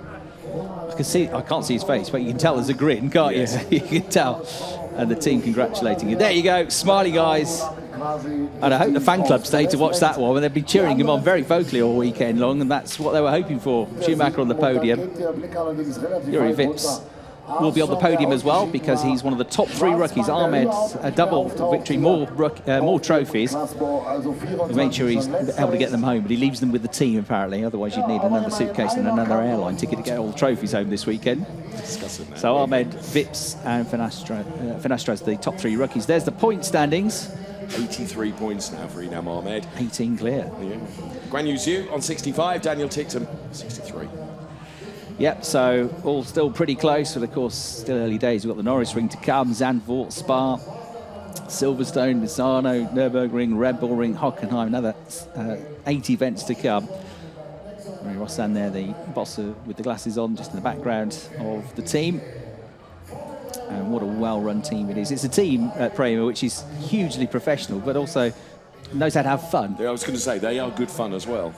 I can't see his face, but you can tell there's a grin, can't you? You can tell. And the team congratulating you. There you go, smiley guys. And I hope the fan club stayed to watch that one, and they've been cheering him on very vocally all weekend long, and that's what they were hoping for. Schumacher on the podium. Juri Vips will be on the podium as well because he's one of the top 3 rookies. Ahmed, a double victory, more trophies. We make sure he's able to get them home, but he leaves them with the team apparently. Otherwise, you'd need another suitcase and another airline ticket to get all the trophies home this weekend. So Ahmed, Vips, and Fenestras, the top 3 rookies. There's the point standings. 83 points now for Inam Ahmed. 18 clear. Yeah. Guan Yu Zhu on 65, Daniel Ticktum 63. Yep, so all still pretty close, but of course still early days. We've got the Norris Ring to come, Zandvoort, Spa, Silverstone, Misano, Nürburgring, Red Bull Ring, Hockenheim, another 8 events to come. Rossan there, the boss with the glasses on, just in the background of the team. And what a well-run team it is. It's a team at Prema which is hugely professional, but also knows how to have fun. Yeah, I was going to say, they are good fun as well.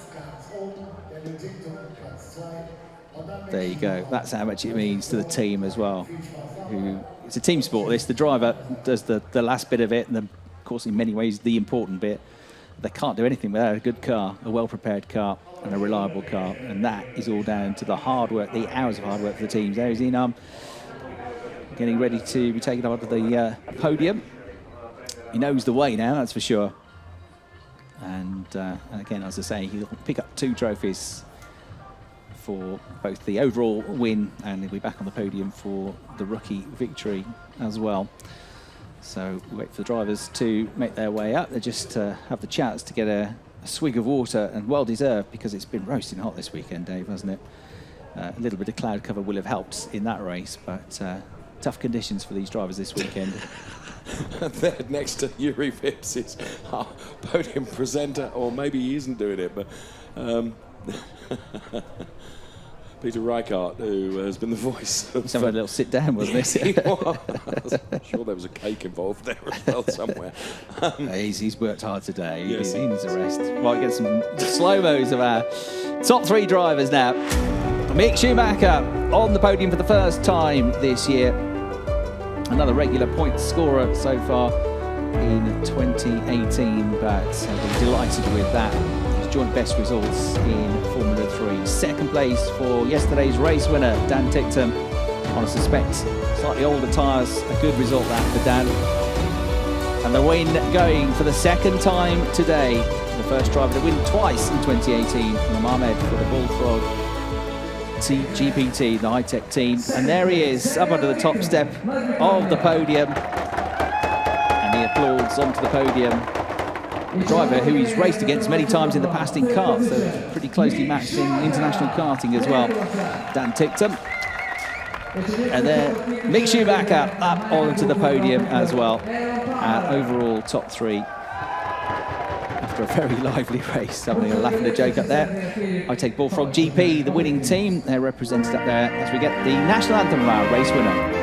There you go. That's how much it means to the team as well. It's a team sport, this. The driver does the last bit of it, and of course, in many ways, the important bit. They can't do anything without a good car, a well-prepared car, and a reliable car. And that is all down to the hard work, the hours of hard work for the teams. There's Inam getting ready to be taken up onto the podium. He knows the way now, that's for sure. And again, as I say, he'll pick up 2 trophies for both the overall win, and he'll be back on the podium for the rookie victory as well. So we wait for the drivers to make their way up. They just have the chance to get a swig of water, and well deserved, because it's been roasting hot this weekend, Dave, hasn't it? A little bit of cloud cover will have helped in that race, but tough conditions for these drivers this weekend. There next to Yuri Vips is our podium presenter, or maybe he isn't doing it, but Peter Reichardt, who has been the voice of... Some a little sit down, wasn't it? He was. I'm sure there was a cake involved there as well somewhere. He's worked hard today. Yes. He needs a rest. Might get some slow-mos of our top 3 drivers now. Mick Schumacher on the podium for the first time this year. Another regular point scorer so far in 2018, but I'll be delighted with that. His joint best results in Formula 3. Second place for yesterday's race winner, Dan Ticktum, on, I suspect, slightly older tyres. A good result that for Dan. And the win going for the second time today. The first driver to win twice in 2018, Ahmed for the Bullfrog GPT, the high-tech team. And there he is, up onto the top step of the podium. And he applauds onto the podium. The driver who he's raced against many times in the past in karts, so pretty closely matched in international karting as well, Dan Ticktum. And then Mick Schumacher up onto the podium as well. Overall top 3. After a very lively race. Somebody laughing a joke up there. I take Bullfrog GP, the winning team. They're represented up there as we get the national anthem of our race winner.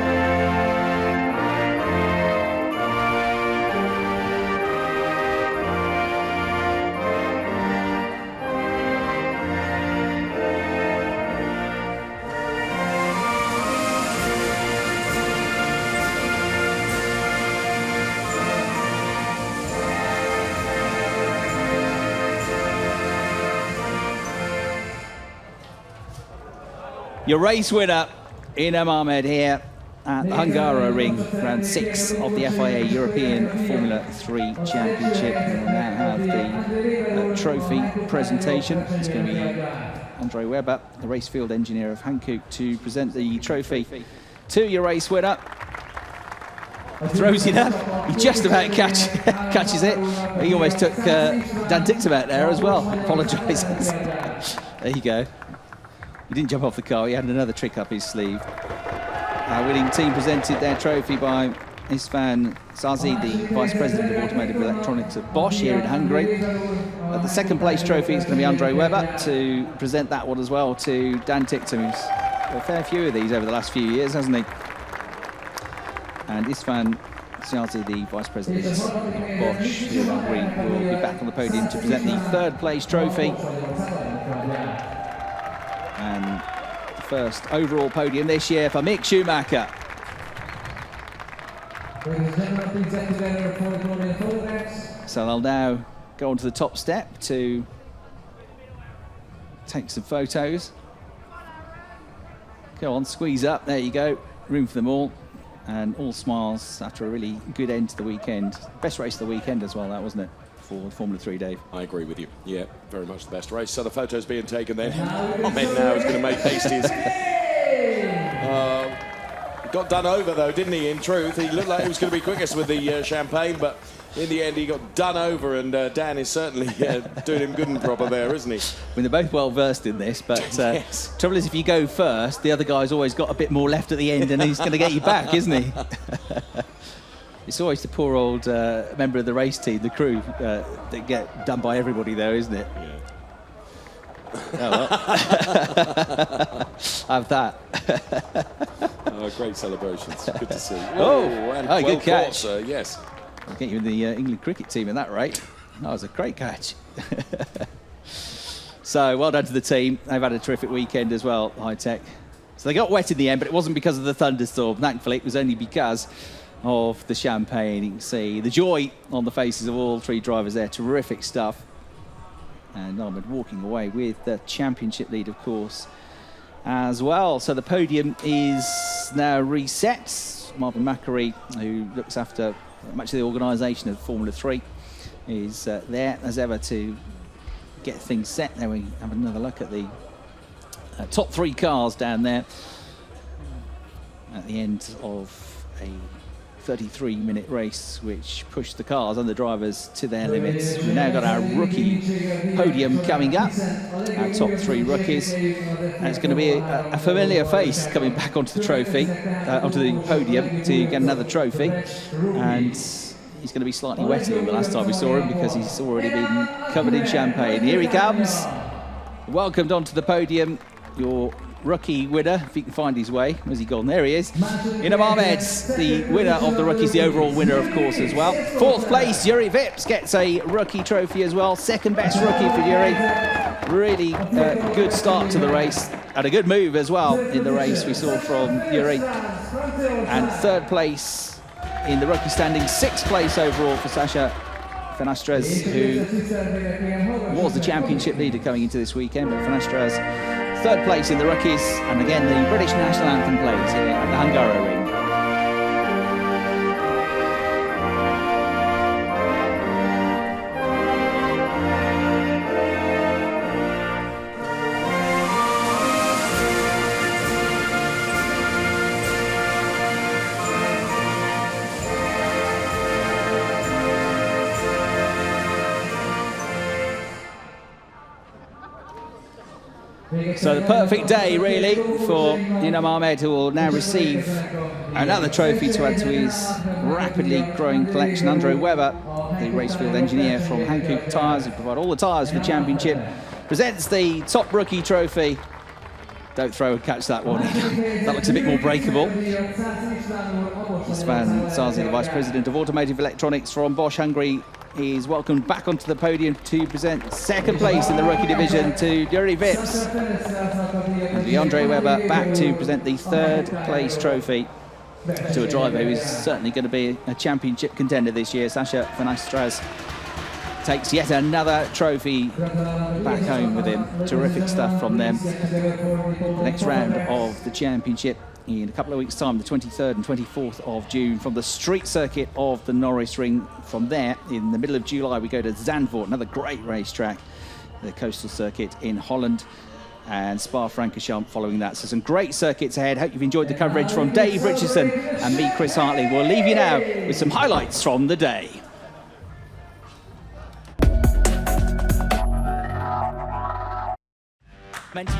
Your race winner, Inam Ahmed, here at the Hungaroring, round 6 of the FIA European Formula 3 Championship. We'll now have the trophy presentation. It's going to be Andre Weber, the race field engineer of Hankook, to present the trophy to your race winner. Throws it up. He just about catches it. He almost took Dan Ticktum out there as well. Apologises. There you go. He didn't jump off the car, he had another trick up his sleeve. Our winning team presented their trophy by Istvan Sazi, the Vice President of Automotive Electronics at Bosch here in Hungary. The second place trophy is going to be Andre Weber to present that one as well to Dan Ticktum, who's got a fair few of these over the last few years, hasn't he? And Istvan Sazi, the Vice President of Bosch here in Hungary, will be back on the podium to present the third place trophy. And the first overall podium this year for Mick Schumacher. So they'll now go onto the top step to take some photos. Go on, squeeze up, there you go. Room for them all. And all smiles after a really good end to the weekend. Best race of the weekend as well, that, wasn't it? For Formula 3, Dave. I agree with you. Yeah, very much the best race. So the photos being taken then. Ahmed now is going to make pasties. Got done over though, didn't he? In truth, he looked like he was going to be quickest with the champagne, but in the end he got done over, and Dan is certainly doing him good and proper there, isn't he? I mean, they're both well versed in this, but yes. Trouble is, if you go first, the other guy's always got a bit more left at the end, and he's going to get you back, isn't he? It's always the poor old member of the race team, the crew, that get done by everybody there, isn't it? Yeah. Oh, well. Have that. Great celebrations. Good to see. And good catch. Yes. I'll get you in the England cricket team at that rate. That was a great catch. So well done to the team. They've had a terrific weekend as well, High Tech. So they got wet in the end, but it wasn't because of the thunderstorm. Thankfully, it was only because of the champagne. You can see the joy on the faces of all three drivers there. Terrific stuff. And Ahmed walking away with the championship lead, of course, as well. So the podium is now reset. Marvin Macquarie, who looks after much of the organisation of Formula 3, is there as ever to get things set. There we have another look at the top three cars down there at the end of a 33-minute race, which pushed the cars and the drivers to their limits. We've now got our rookie podium coming up, our top three rookies. And it's going to be a familiar face coming back onto the trophy, onto the podium to get another trophy. And he's going to be slightly wetter than the last time we saw him because he's already been covered in champagne. Here he comes, welcomed onto the podium, your rookie winner, if he can find his way. Where's he gone? There he is. Unam Ahmed, the winner of the rookies, the overall winner, of course, as well. Fourth place, Yuri Vips gets a rookie trophy as well. Second best rookie for Yuri. Really good start to the race and a good move as well in the race we saw from Yuri. And third place in the rookie standing, sixth place overall for Sasha Fenastres, who was the championship leader coming into this weekend, but Fenastres third place in the rookies, and again the British national anthem plays here at the Hungaroring. So the perfect day, really, for Unam Ahmed, who will now receive another trophy to add to his rapidly growing collection. Andre Weber, the racefield engineer from Hankook Tyres, who provide all the tyres for the championship, presents the top rookie trophy. Don't throw and catch that one. That looks a bit more breakable. Sven Sazi, the Vice President of Automotive Electronics from Bosch Hungary, is welcomed back onto the podium to present second place in the rookie division to Yuri Vips. And Andre Weber back to present the third place trophy to a driver who is certainly going to be a championship contender this year. Sasha Fenastres takes yet another trophy back home with him. Terrific stuff from them. The next round of the championship in a couple of weeks' time, the 23rd and 24th of June, from the street circuit of the Norris Ring. From there, in the middle of July, we go to Zandvoort, another great racetrack, the coastal circuit in Holland, and Spa-Francorchamps following that. So some great circuits ahead. Hope you've enjoyed the coverage from Dave Richardson and me, Chris Hartley. We'll leave you now with some highlights from the day. Mention